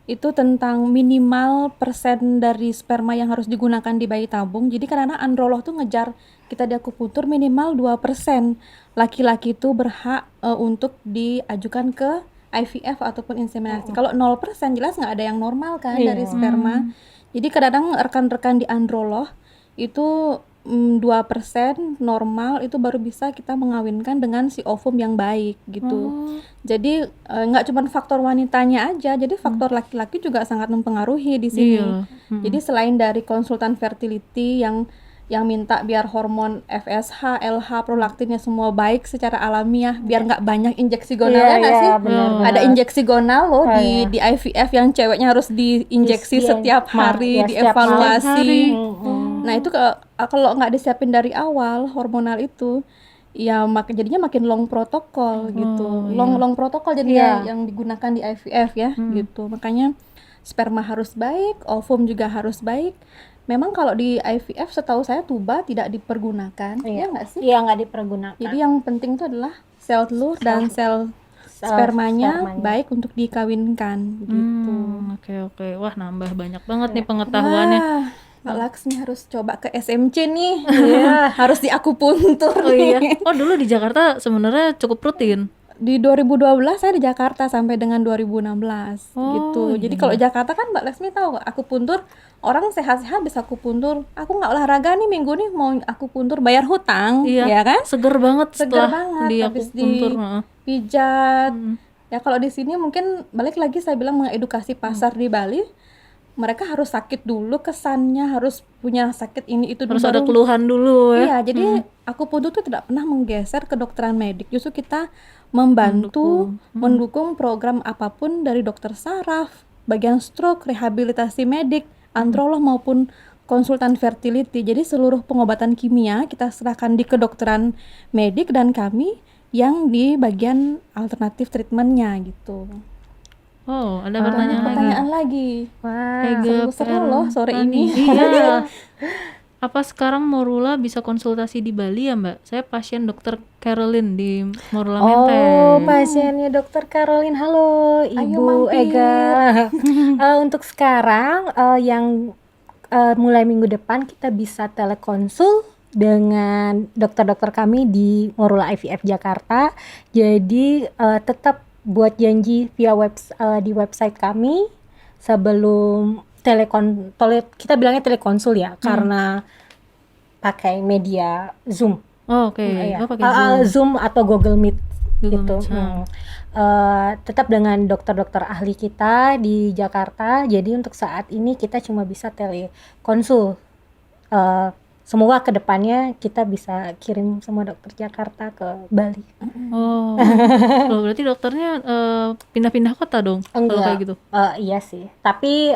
Itu tentang minimal persen dari sperma yang harus digunakan di bayi tabung. Jadi kadang-kadang androlog tuh ngejar kita di akupuntur minimal 2%. Laki-laki itu berhak untuk diajukan ke IVF ataupun inseminasi. Kalau 0% jelas nggak ada yang normal kan dari sperma. Jadi kadang-kadang rekan-rekan di androlog itu 2% normal itu baru bisa kita mengawinkan dengan si ovum yang baik gitu. Jadi nggak cuma faktor wanitanya aja, jadi faktor laki-laki juga sangat mempengaruhi di sini. Jadi selain dari konsultan fertility yang minta biar hormon FSH, LH, prolaktinnya semua baik secara alamiah, biar nggak banyak injeksi gonalnya nggak sih? Ada injeksi gonal loh di IVF yang ceweknya harus diinjeksi setiap hari, dievaluasi. Nah itu kalau nggak disiapin dari awal hormonal itu, ya jadinya makin long protokol gitu, long protokol jadinya yang digunakan di IVF ya gitu. Makanya sperma harus baik, ovum juga harus baik. Memang kalau di IVF setahu saya tuba tidak dipergunakan, ya nggak sih? Iya, nggak dipergunakan. Jadi yang penting itu adalah sel telur dan sel spermanya baik untuk dikawinkan gitu. Oke. Wah nambah banyak banget nih pengetahuannya. Mbak Laksmi harus coba ke SMC nih. Harus di akupuntur. Oh iya. Oh dulu di Jakarta sebenarnya cukup rutin. Di 2012 saya di Jakarta sampai dengan 2016 gitu. Jadi kalau Jakarta kan Mbak Laksmi tahu akupuntur, orang sehat-sehat bisa akupuntur. Aku nggak olahraga nih minggu nih mau akupuntur, bayar hutang, ya kan? Seger banget Seger setelah banget di habis akupuntur. pijat. Ya kalau di sini mungkin balik lagi saya bilang mengedukasi pasar di Bali. Mereka harus sakit dulu, kesannya harus punya sakit ini itu Harus dulu, ada keluhan dulu ya. Iya, jadi akupuntur itu tidak pernah menggeser kedokteran medik. Justru kita membantu, mendukung program apapun dari dokter saraf, bagian stroke, rehabilitasi medik, androlog maupun konsultan fertility. Jadi seluruh pengobatan kimia kita serahkan di kedokteran medik dan kami yang di bagian alternatif treatmentnya gitu. Oh, ada pertanyaan lagi. Pertanyaan lagi. Wah, Sungguh seru loh sore ini. Iya. Apa sekarang Morula bisa konsultasi di Bali ya Mbak? Saya pasien Dokter Caroline di Morula Oh, Menteng. pasiennya Dokter Caroline. Halo, Ibu mampir. Ega. Untuk sekarang yang mulai minggu depan kita bisa telekonsul dengan dokter-dokter kami di Morula IVF Jakarta. Jadi tetap buat janji via di website kami sebelum kita bilangnya telekonsul ya, karena pakai media Zoom. Oh, oke. Iya. Oh, pakai Zoom. Zoom atau Google Meet Google gitu. Meet, Tetap dengan dokter-dokter ahli kita di Jakarta. Jadi untuk saat ini kita cuma bisa telekonsul. Semoga kedepannya kita bisa kirim semua dokter Jakarta ke Bali. Oh. Loh, berarti dokternya pindah-pindah kota dong kalau Enggak. kayak gitu. Iya sih. Tapi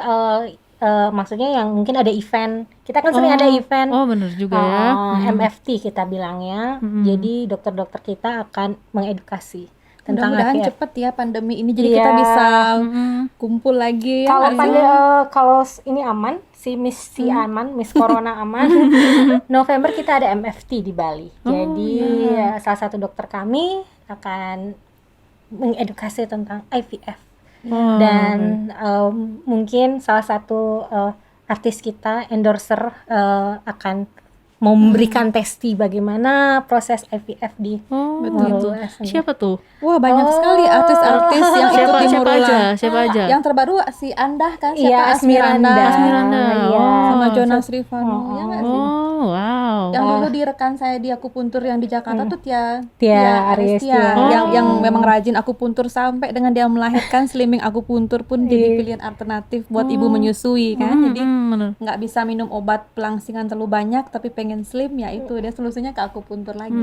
maksudnya yang mungkin ada event. Kita kan sering ada event. Oh, bener juga ya. MFT kita bilangnya. Jadi dokter-dokter kita akan mengedukasi tentang Mudah-mudahan IVF. cepet ya pandemi ini jadi Iya. kita bisa Mm-mm. kumpul lagi ya. Kalau nggak sih? kalau ini aman, si aman, Miss Corona aman. November kita ada MFT di Bali. Jadi salah satu dokter kami akan mengedukasi tentang IVF. Oh, Dan mungkin salah satu artis kita endorser akan memberikan testi bagaimana proses IVF di Oh, Betul. gitu. Siapa tuh? Wah banyak sekali artis-artis yang ikut di Siapa Morula. aja? Siapa aja? Yang terbaru si Andah kan, Iya, siapa Asmiranda. Asmiranda. Iya. Oh. sama Jonas Rifano, ya nggak sih? Oh, wow. Yang dulu di rekan saya di akupuntur yang di Jakarta tuh Tia Tia Arestia, Arestia. yang memang rajin akupuntur sampai dengan dia melahirkan slimming akupuntur pun jadi pilihan alternatif buat ibu menyusui kan. Jadi Bener. nggak bisa minum obat pelangsingan terlalu banyak tapi pengen slim, ya itu dia solusinya ke akupuntur lagi.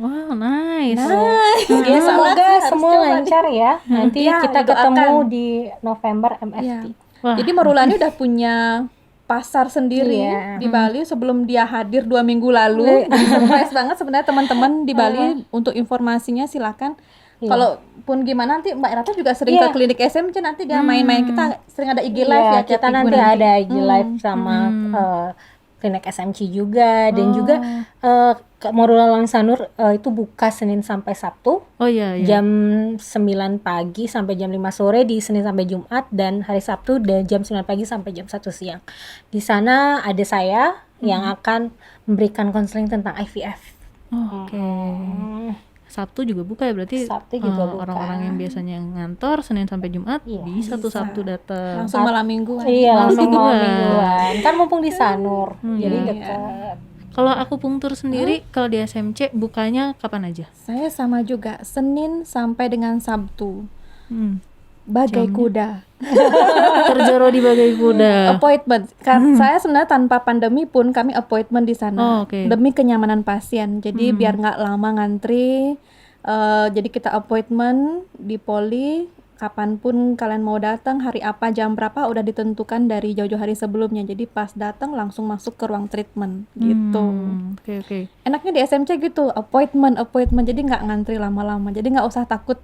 Wow, nice. Ya, semoga harus semua coba lancar ya. Nanti Iya, kita didoakan. ketemu di November MFT. Iya. Wah. Jadi Morula ini udah punya pasar sendiri Iya. di Bali sebelum dia hadir 2 minggu lalu. Jadi surprise banget sebenarnya teman-teman di Bali. Untuk informasinya silakan. Kalaupun gimana nanti Mbak Rata juga sering Iya. ke klinik SMC, nanti dia main-main, kita sering ada IG live Iya, ya tiap kita minggu nanti ada IG live sama klinik SMC juga, dan juga Morula Langsanur itu buka Senin sampai Sabtu Oh iya, iya. jam 9 pagi sampai jam 5 sore di Senin sampai Jumat, dan hari Sabtu dan jam 9 pagi sampai jam 1 siang. Di sana ada saya yang akan memberikan konseling tentang IVF. Oh, oke. Sabtu juga buka ya, berarti Sabtu juga buka. orang-orang yang biasanya ngantor Senin sampai Jumat Iya, bisa tuh Sabtu datang. langsung malam minggu. Iya, langsung mau mingguan. mingguan. Kan mumpung di Sanur, jadi iya. dekat. Kalau akupunktur sendiri kalau di SMC bukanya kapan aja? Saya sama juga, Senin sampai dengan Sabtu. Hmm. Bagai kuda. Terjoro di bagai kuda. Appointment. Saya sebenarnya tanpa pandemi pun kami appointment di sana. Oh, oke. Demi kenyamanan pasien. Jadi biar nggak lama ngantri. Jadi kita appointment di poli. Kapanpun kalian mau datang, hari apa, jam berapa udah ditentukan dari jauh-jauh hari sebelumnya. Jadi pas datang langsung masuk ke ruang treatment gitu. Oke. Enaknya di SMC gitu, appointment. Jadi nggak ngantri lama-lama. Jadi nggak usah takut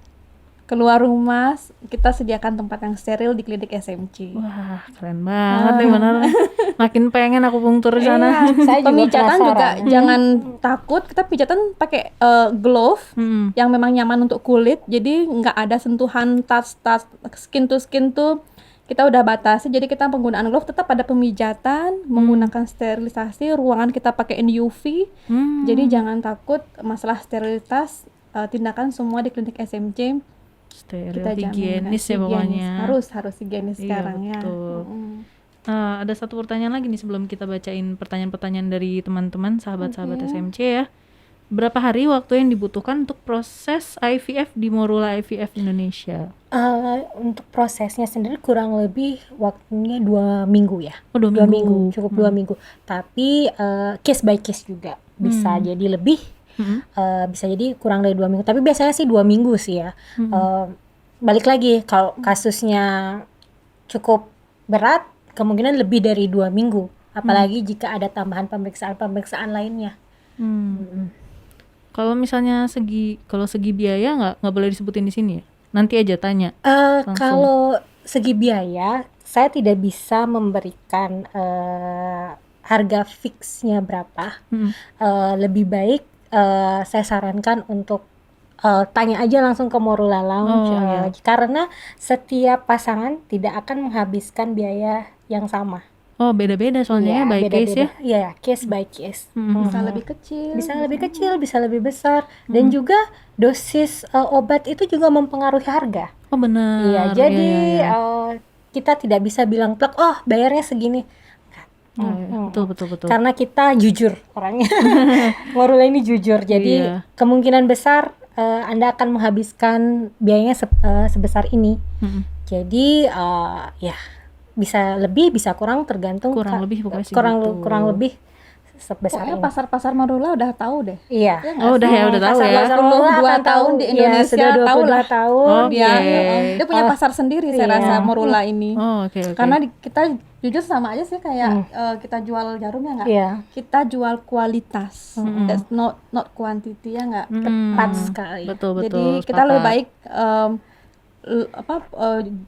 keluar rumah. Kita sediakan tempat yang steril di klinik SMC. Wah, keren banget nih bener. Makin pengen akupunktur di sana. Saya juga Pemijatan juga penasaran. jangan takut. Kita pijatan pakai glove yang memang nyaman untuk kulit. Jadi nggak ada sentuhan touch skin to skin tuh kita udah batasi. Jadi kita penggunaan glove tetap ada pemijatan, menggunakan sterilisasi. Ruangan kita pakai UV. Jadi jangan takut masalah sterilitas. Tindakan semua di klinik SMC Steril, kita jamin. higienis ya pokoknya. Harus higienis Iya, sekarang ya. betul. Ada satu pertanyaan lagi nih sebelum kita bacain pertanyaan-pertanyaan dari teman-teman sahabat-sahabat SMC ya. Berapa hari waktu yang dibutuhkan untuk proses IVF di Morula IVF Indonesia? Untuk prosesnya sendiri kurang lebih waktunya 2 minggu ya. Oh, 2 2 minggu. minggu, cukup 2 minggu. Tapi case by case juga bisa jadi lebih, bisa jadi kurang dari 2 minggu. Tapi biasanya sih 2 minggu sih ya. Balik lagi, kalau kasusnya cukup berat, kemungkinan lebih dari 2 minggu. Apalagi jika ada tambahan pemeriksaan lainnya. Kalau misalnya segi biaya nggak boleh disebutin di sini ya? Nanti aja tanya. Kalau segi biaya, saya tidak bisa memberikan harga fixnya berapa, Mm. lebih baik saya sarankan untuk tanya aja langsung ke Morula Lounge, Oh, iya. karena setiap pasangan tidak akan menghabiskan biaya yang sama. Oh, beda-beda soalnya ya, by case ya. Iya, case by case. Bisa Mhm. lebih kecil. Bisa lebih kecil, bisa lebih besar, dan juga dosis obat itu juga mempengaruhi harga. Oh, benar. Iya, Iya, jadi iya, iya. kita tidak bisa bilang plek, oh bayarnya segini. Oh, iya. Betul. Karena kita jujur orangnya. Morula ini jujur, jadi Iya. kemungkinan besar Anda akan menghabiskan biayanya sebesar ini. Mm-mm. Jadi ya bisa lebih, bisa kurang, tergantung Kurang lebih pokoknya kurang segitu. lebih sebesar Pokoknya ini. pasar-pasar Morula udah tahu deh. Iya. Ya nggak Oh, udah sih? ya, udah tahu ya. Pasar-pasar Morula 22 akan tahu, tahun di iya, Indonesia, sudah 22 tahu lah. tahun. Oke. Dia punya pasar sendiri saya iya. rasa Morula ini. Oh, oke. Karena kita jujur sama aja sih kayak kita jual jarum ya nggak? Iya, Kita jual kualitas. That's not quantity ya nggak? tepat sekali. Betul. Jadi kita lebih baik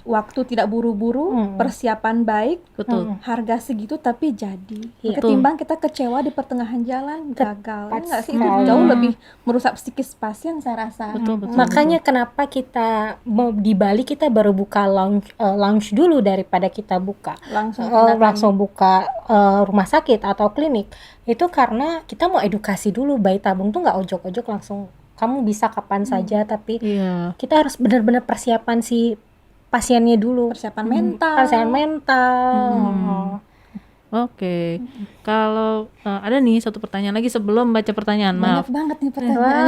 waktu tidak buru-buru, persiapan baik, Betul. harga segitu tapi jadi. Iya. Ketimbang kita kecewa di pertengahan jalan gagal. Ya nggak sih, itu sekali. jauh lebih merusak psikis pasien saya rasa. Betul. Makanya kenapa kita mau di Bali kita baru buka lounge dulu daripada kita buka langsung buka rumah sakit atau klinik. Itu karena kita mau edukasi dulu, bayi tabung tuh nggak ojok-ojok langsung kamu bisa kapan saja, tapi Iya. kita harus benar-benar persiapan si pasiennya dulu, Persiapan mental. persiapan mental. Oke. Kalau ada nih satu pertanyaan lagi sebelum baca pertanyaan, maaf. Banyak banget nih pertanyaan.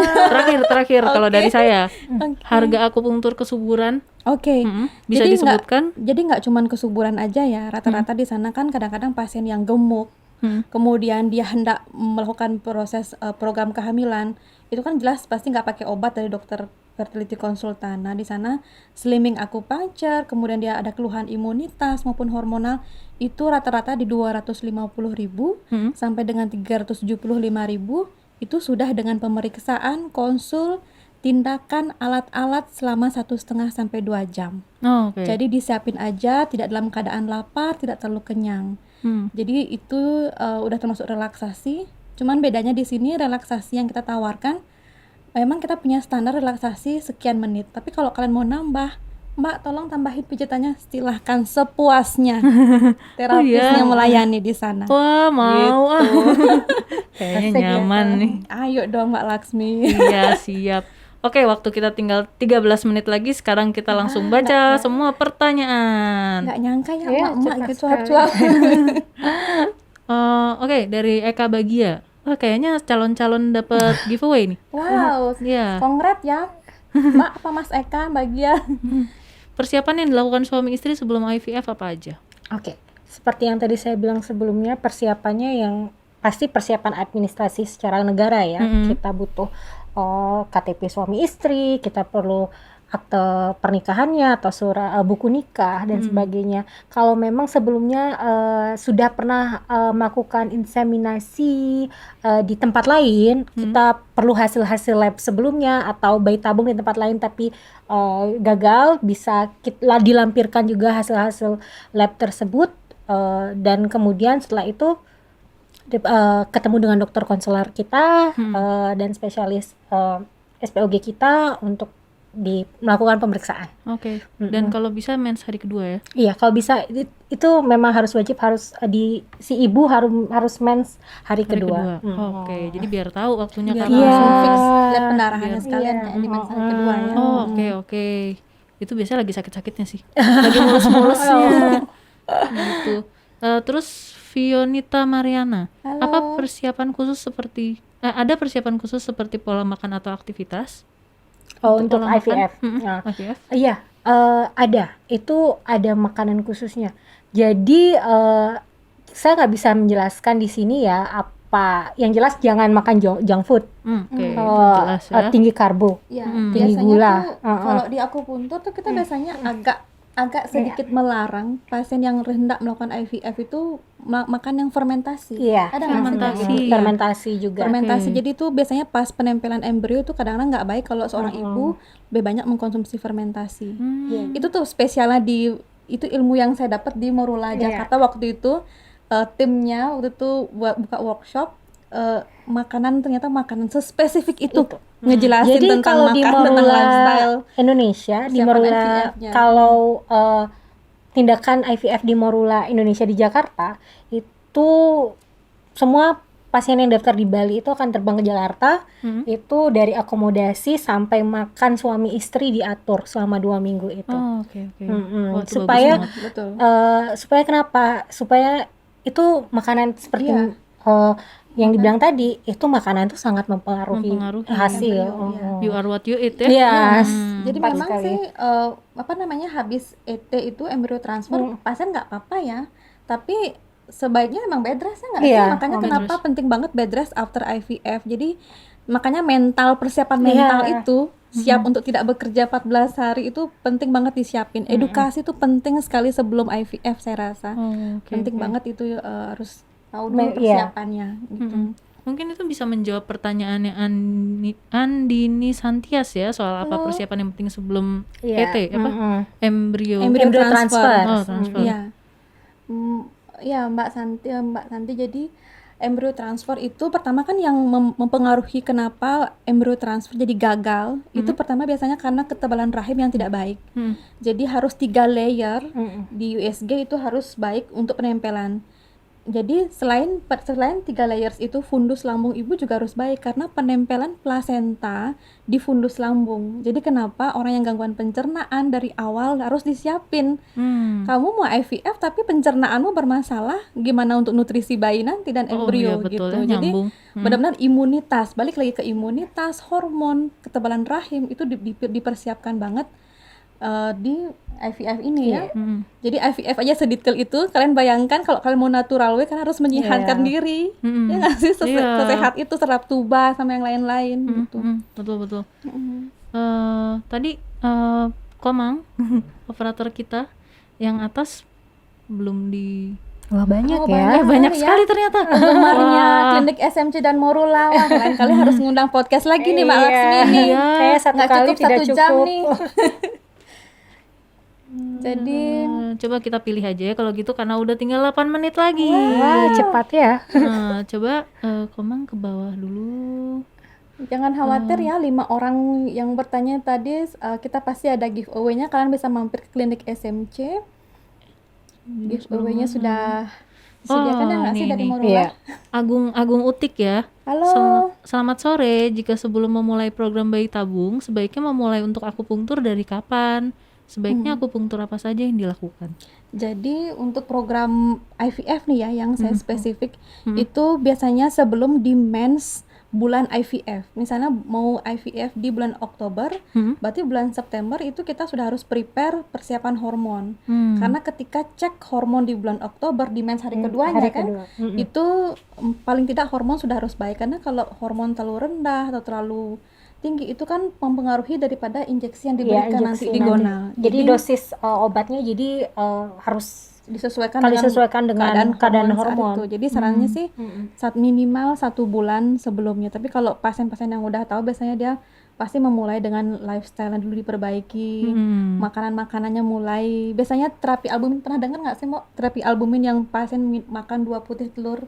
Terakhir kalau dari saya. Oke. Harga akupunktur kesuburan Oke. bisa Jadi disebutkan? Jadi nggak cuman kesuburan aja ya. Rata-rata di sana kan kadang-kadang pasien yang gemuk, kemudian dia hendak melakukan proses program kehamilan, itu kan jelas pasti nggak pakai obat dari dokter fertility konsultan. Nah di sana slimming acupuncture, kemudian dia ada keluhan imunitas maupun hormonal, itu rata-rata di 250.000 sampai dengan 375.000, itu sudah dengan pemeriksaan, konsul, tindakan, alat-alat selama 1,5 sampai 2 jam. Oh, oke. Jadi disiapin aja, tidak dalam keadaan lapar, tidak terlalu kenyang. Jadi itu udah termasuk relaksasi. Cuman bedanya di sini relaksasi yang kita tawarkan, memang kita punya standar relaksasi sekian menit. Tapi kalau kalian mau nambah, Mbak tolong tambahin pijatannya, silahkan sepuasnya. Terapisnya melayani di sana. Wah, mau ah. Gitu. Kayaknya nyaman nih. Ayo dong Mbak Laksmi. Iya, siap. Oke, waktu kita tinggal 13 menit lagi. Sekarang kita langsung baca semua pertanyaan. Nggak nyangka ya Iya, emak-emak cepat gitu cuap-cuap. Oke, dari Eka Bagia. Wah, kayaknya calon-calon dapat giveaway nih. Wow, Iya. kongrat ya Mbak apa Mas Eka bagia. Persiapan yang dilakukan suami istri sebelum IVF apa aja? Oke, seperti yang tadi saya bilang sebelumnya, persiapannya yang pasti persiapan administrasi secara negara ya. Kita butuh KTP suami istri, kita perlu akte pernikahannya atau surat buku nikah dan sebagainya. Kalau memang sebelumnya sudah pernah melakukan inseminasi di tempat lain, kita perlu hasil-hasil lab sebelumnya, atau bayi tabung di tempat lain tapi gagal, bisa kita dilampirkan juga hasil-hasil lab tersebut, dan kemudian setelah itu ketemu dengan dokter konselor kita dan spesialis SPOG kita untuk melakukan pemeriksaan. Oke. Dan kalau bisa mens hari kedua ya? Iya, kalau bisa itu memang harus wajib, harus si ibu harus mens hari kedua. Oke, jadi biar tahu waktunya Biar kapan. langsung Iya. fix lihat pendarahannya sekalian ya di masa kedua ya. Oh, oke. Itu biasanya lagi sakit-sakitnya sih. Lagi mulus-mulusnya. Gitu. Terus Fionita Mariana, Halo. apa persiapan khusus seperti ada persiapan khusus seperti pola makan atau aktivitas? Untuk pola makan? IVF. Nah, IVF? iya, ada. Itu ada makanan khususnya. Jadi saya nggak bisa menjelaskan di sini ya apa. Yang jelas jangan makan junk food. Oke, itu jelas ya. Tinggi karbo. Ya, tinggi biasanya gula. tuh kalau di akupuntur tuh kita biasanya agak sedikit melarang pasien yang hendak melakukan IVF itu makan yang fermentasi. Iya. Ada nggak sih? Fermentasi. Fermentasi juga. Fermentasi. Oke. Jadi itu biasanya pas penempelan embrio itu kadang-kadang nggak baik kalau seorang ibu lebih banyak mengkonsumsi fermentasi. Iya. Itu tuh spesialnya itu ilmu yang saya dapat di Morula Iya. Jakarta waktu itu. timnya waktu itu buka workshop, ternyata makanan sespesifik itu ngejelasin Jadi tentang kalau di makan, tentang Morula lifestyle. Indonesia, di Persiapan Morula IVF-nya. kalau tindakan IVF di Morula Indonesia di Jakarta itu semua pasien yang daftar di Bali itu akan terbang ke Jakarta. Itu dari akomodasi sampai makan suami istri diatur selama 2 minggu itu. Oh, oke. Mm-mm. Wah, itu Supaya bagus banget. Betul. supaya kenapa? Supaya itu makanan seperti yang dibilang tadi, itu makanan itu sangat mempengaruhi hasil. Iya. You are what you eat ya. Yes. Jadi Tepat memang sekali. sih habis ET itu embryo transfer pasien nggak apa-apa ya, tapi sebaiknya memang bed rest ya nggak sih? Iya, Makanya bed kenapa penting banget bed rest after IVF. Jadi makanya persiapan mental itu siap untuk tidak bekerja 14 hari itu penting banget disiapin. Edukasi itu penting sekali sebelum IVF saya rasa. Penting banget itu harus tahu dulu persiapannya gitu. Mungkin itu bisa menjawab pertanyaannya Andini Santias ya, soal apa persiapan yang penting sebelum ET embrio transfer. Oh, transfer. Iya. Ya Mbak Santi, jadi embrio transfer itu pertama kan yang mempengaruhi kenapa embrio transfer jadi gagal, itu pertama biasanya karena ketebalan rahim yang tidak baik. Jadi harus 3 layer di USG itu harus baik untuk penempelan. Jadi selain 3 layers itu, fundus lambung ibu juga harus baik karena penempelan plasenta di fundus lambung. Jadi kenapa orang yang gangguan pencernaan dari awal harus disiapin. Kamu mau IVF tapi pencernaanmu bermasalah, gimana untuk nutrisi bayi nanti dan embrio betul, gitu. ya, Jadi nyambung. benar-benar imunitas, balik lagi ke imunitas, hormon, ketebalan rahim itu dipersiapkan banget di IVF ini ya. Jadi IVF aja sedetail itu, kalian bayangkan kalau kalian mau natural way kan harus menyehatkan diri. Ya nggak sih, sesehat itu, serap tuba sama yang lain-lain gitu. Betul. Tadi Komang operator kita yang atas belum di Wah, banyak Oh, ya. banyak ya. sekali ternyata Penggemarnya Wah. klinik SMC dan Morula. Wah, lain kali harus ngundang podcast lagi nih Mbak Iya. Laksmi nih. Kayak satu Nggak kali cukup tidak 1 jam cukup. nih. Jadi Coba kita pilih aja ya kalau gitu, karena udah tinggal 8 menit lagi. Wah, cepat ya. Nah, coba Komang ke bawah dulu. jangan khawatir ya, 5 orang yang bertanya tadi, kita pasti ada giveaway-nya. Kalian bisa mampir ke klinik SMC. Giveaway-nya sudah disediakan ya nggak sih nih, dari nih. Morula? Iya. Agung Utik ya. Halo. Selamat sore. Jika sebelum memulai program bayi tabung, sebaiknya memulai untuk akupunktur dari kapan? Sebaiknya akupunktur apa saja yang dilakukan? Jadi untuk program IVF nih ya, yang saya spesifik itu biasanya sebelum di mens bulan IVF. Misalnya mau IVF di bulan Oktober, berarti bulan September itu kita sudah harus prepare persiapan hormon. Karena ketika cek hormon di bulan Oktober di mens hari keduanya hari kan, kedua. itu paling tidak hormon sudah harus baik. Karena kalau hormon terlalu rendah atau terlalu tinggi itu kan mempengaruhi daripada injeksi yang diberikan nanti di gonal. Jadi dosis obatnya jadi harus disesuaikan dengan keadaan saat hormon. itu. Jadi sarannya sih minimal 1 bulan sebelumnya. Tapi kalau pasien-pasien yang udah tahu biasanya dia pasti memulai dengan lifestyle dulu diperbaiki, makanan-makanannya mulai. Biasanya terapi albumin, pernah dengar nggak sih Mo? Terapi albumin yang pasien makan 2 putih telur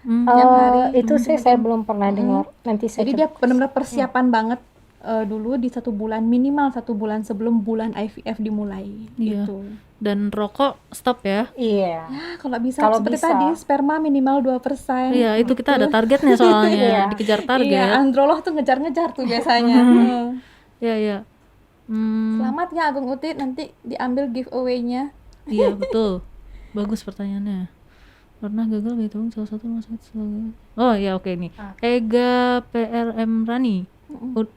tiap hari. Itu sih saya belum pernah dengar. Nanti saya Jadi dia benar-benar persiapan banget dulu di 1 bulan, minimal 1 bulan sebelum bulan IVF dimulai. Iya. Gitu. Dan rokok stop ya. Iya. Ya, kalau bisa Kalau seperti bisa. tadi sperma minimal 2%. Iya, itu kita ada targetnya soalnya, dikejar Iya, target. androloh tuh ngejar-ngejar tuh biasanya. Iya. Selamat ya Agung Utit, nanti diambil giveaway-nya. Iya, betul. Bagus pertanyaannya. Pernah gagal bayi tabung salah satu rumah sakit selalu. Oh ya, oke nih. Ega PRM Rani.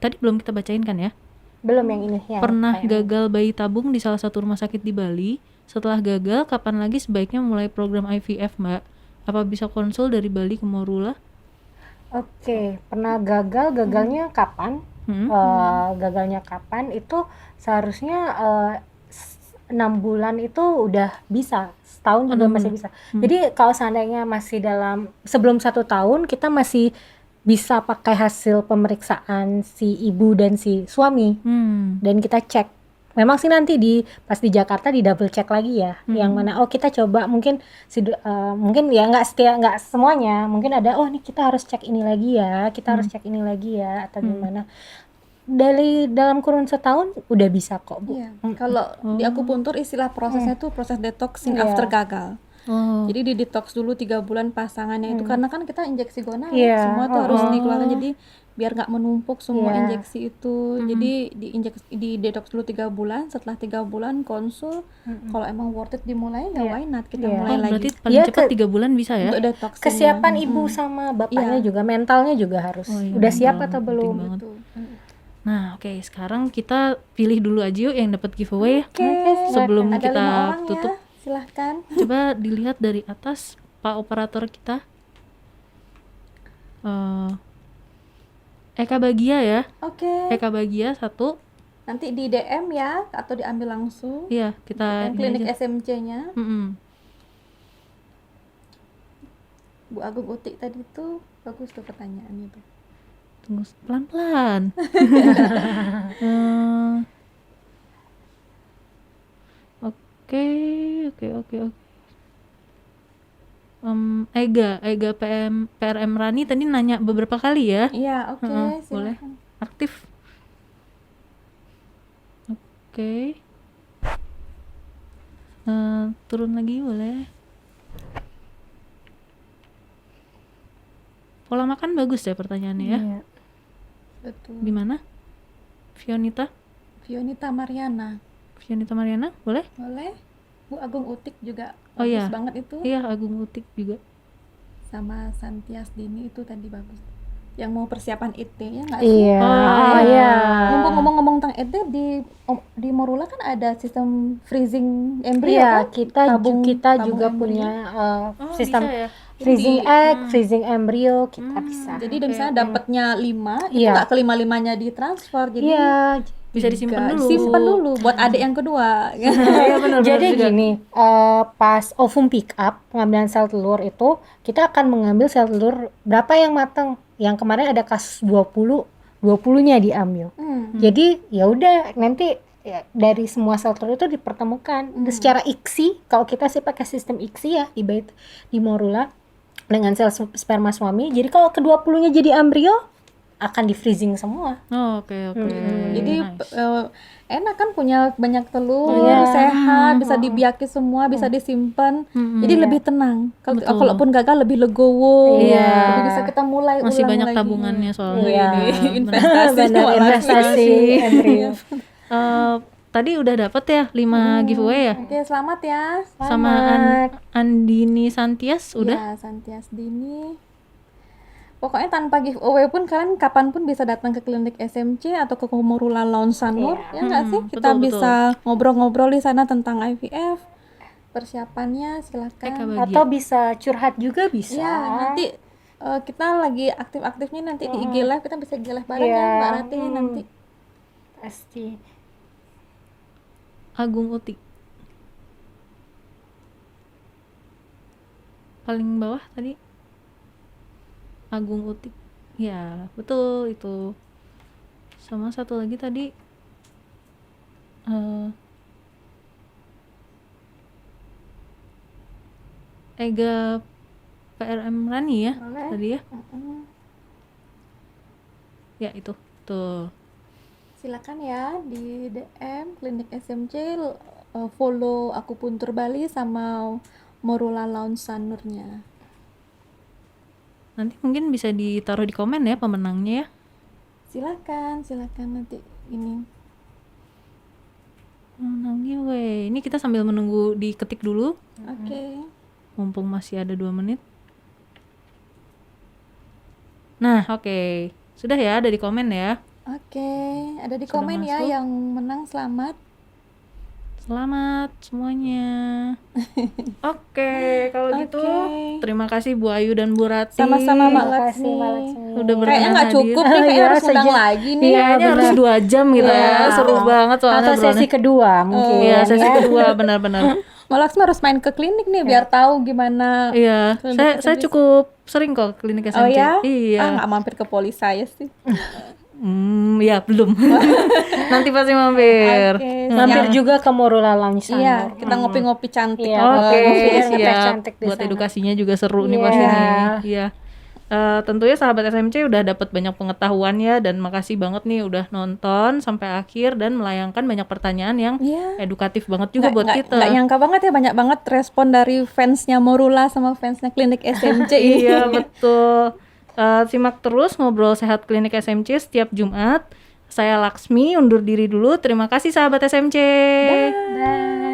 Tadi belum kita bacain kan ya? Belum yang ini ya. Pernah gagal bayi tabung di salah satu rumah sakit di Bali. Setelah gagal, kapan lagi sebaiknya mulai program IVF, Mbak? Apa bisa konsul dari Bali ke Morula? Oke, pernah gagalnya kapan? Gagalnya kapan itu seharusnya 6 bulan itu udah bisa, setahun juga masih bisa. Jadi kalau seandainya masih sebelum 1 tahun, kita masih bisa pakai hasil pemeriksaan si ibu dan si suami, dan kita cek memang sih nanti pas di Jakarta di double check lagi ya, yang mana kita coba mungkin mungkin ya nggak semuanya, mungkin ada nih kita harus cek ini lagi ya, kita harus cek ini lagi ya, atau gimana. Dalam kurun setahun udah bisa kok, Bu. Iya. Kalau di akupuntur istilah prosesnya tuh proses detoxing Iya. after gagal. Oh. Jadi di detox dulu 3 bulan pasangannya itu, karena kan kita injeksi gonal Iya, semua tuh harus oh. dikeluarkan, jadi biar nggak menumpuk semua Iya. injeksi itu. Jadi di detox dulu 3 bulan, setelah 3 bulan konsul, kalau emang worth it dimulai ya Iya. why not kita Iya. mulai Oh, berarti lagi paling Iya, cepat 3 bulan bisa ya? untuk detox. Kesiapan ibu sama bapaknya juga, mentalnya juga harus Oh, iya, udah siap mental atau penting belum. banget. Tuh. Nah, oke, sekarang kita pilih dulu aja yuk yang dapat giveaway ya. Oke, Sebelum Ada kita 5 orang tutup, ya, silahkan. coba dilihat dari atas Pak operator kita. Eka Bagia ya. Oke, Eka Bagia 1. nanti di DM ya atau diambil langsung. Iya, kita DM ini klinik aja. SMC-nya. Mm-mm. Bu Agung Utik tadi tuh bagus tuh pertanyaannya tuh. Tunggu pelan-pelan. Oke, oke, oke, oke. Ega PRM Rani tadi nanya beberapa kali ya. Iya, oke, Boleh. silakan. Aktif. Oke. Turun lagi boleh. Pola makan bagus ya pertanyaannya ya. Iya. Betul. Gimana? Fionita Mariana. Mariana, boleh? Boleh. Bu Agung Utik juga Oh, bagus iya. banget itu. Iya, Agung Utik juga. Sama Santias Dini itu tadi bagus. Yang mau persiapan IT ya nggak sih? Iya. Oh, Iya. Ngomong-ngomong tentang IT di Morula kan ada sistem freezing embrio Iya, kan? kita Tabung juga embrio. punya Oh, sistem bisa ya? freezing egg, freezing embryo, kita bisa. Jadi misalnya dapatnya 5, itu Iya. nggak ke 5-5-nya ditransfer. Jadi Iya. Bisa disimpan dulu. simpan dulu buat adik yang kedua. Iya, benar. Jadi gini, pas ovum pick up pengambilan sel telur itu, kita akan mengambil sel telur berapa yang matang. Yang kemarin ada kasus 20-nya diambil. Jadi ya udah nanti ya, dari semua sel telur itu dipertemukan secara ICSI. Kalau kita sih pakai sistem ICSI ya di Morula dengan sel sperma suami. Jadi kalau ke-20-nya jadi embrio akan di freezing semua. Oh, oke. Jadi Nice. enak kan punya banyak telur, Iya. sehat, bisa dibiaki semua, bisa disimpan. Jadi lebih tenang. Betul. Kalaupun gagal lebih legowo. Iya. Lebih bisa kita mulai Masih ulang banyak lagi. tabungannya soalnya. Iya. Investasi Benar, malah. investasi embrio. Tadi udah dapet ya 5 giveaway ya? Oke, selamat ya. Sama Andini Santias udah? Ya, Santias Dini. Pokoknya tanpa giveaway pun kalian kapanpun bisa datang ke klinik SMC atau ke Morula Lounge Sanur, ya nggak sih? Kita betul, bisa ngobrol-ngobrol di sana tentang IVF, persiapannya Eka silakan. Bagia. Atau bisa curhat juga bisa. Ya, nanti kita lagi aktif-aktifnya nanti di IG Live, kita bisa IG Live bareng Iya. ya Mbak Rati nanti. Pasti. Agung Utik. Paling bawah tadi Agung Utik. Ya, betul itu. Sama satu lagi tadi Ega PRM Rani ya Boleh. tadi ya. Ya itu. Tuh. Silakan ya di DM klinik SMC, follow Akupuntur Bali sama Morula Lounge Sanurnya. Nanti mungkin bisa ditaruh di komen ya pemenangnya ya. Silakan nanti ini. Menang giveaway. Ini kita sambil menunggu diketik dulu. Oke. Mumpung masih ada 2 menit. Nah, oke. Sudah ya, ada di komen ya. Oke, ada di Sudah komen ya masuk. yang menang selamat. Selamat semuanya. Oke, kalau gitu Oke. terima kasih Bu Ayu dan Bu Rati. Sama-sama Mbak Terima kasih, Laksmi. Mbak Laksmi. Udah Kayaknya berkenan nggak hadir. cukup nih, kayaknya Iya, harus undang sejak- lagi nih. Iya, Kayaknya harus benar. 2 jam gitu ya. Iya. Seru banget soalnya Atau sesi obrolannya. kedua mungkin. Iya, sesi ya. kedua benar-benar. Mbak Laksmi harus main ke klinik nih biar tahu gimana. Iya, saya cukup sering kok ke klinik SMC. Oh ya? Iya. Nggak mampir ke poli saya sih. Ya belum. Nanti pasti mampir. Oke, Mampir siap. juga ke Morula Lounge Sanur. Iya, kita ngopi-ngopi cantik. Iya, Oke, biar ngetek siap. cantik di Buat sana. edukasinya juga seru nih Iya. pasti nih. Iya. Tentunya sahabat SMC udah dapat banyak pengetahuan ya, dan makasih banget nih udah nonton sampai akhir dan melayangkan banyak pertanyaan yang Iya. edukatif banget juga buat kita. Nggak nyangka banget ya, banyak banget respon dari fansnya Morula sama fansnya Klinik SMC ini. Iya betul. Simak terus Ngobrol Sehat Klinik SMC setiap Jumat. Saya Laksmi undur diri dulu. Terima kasih sahabat SMC. Dah.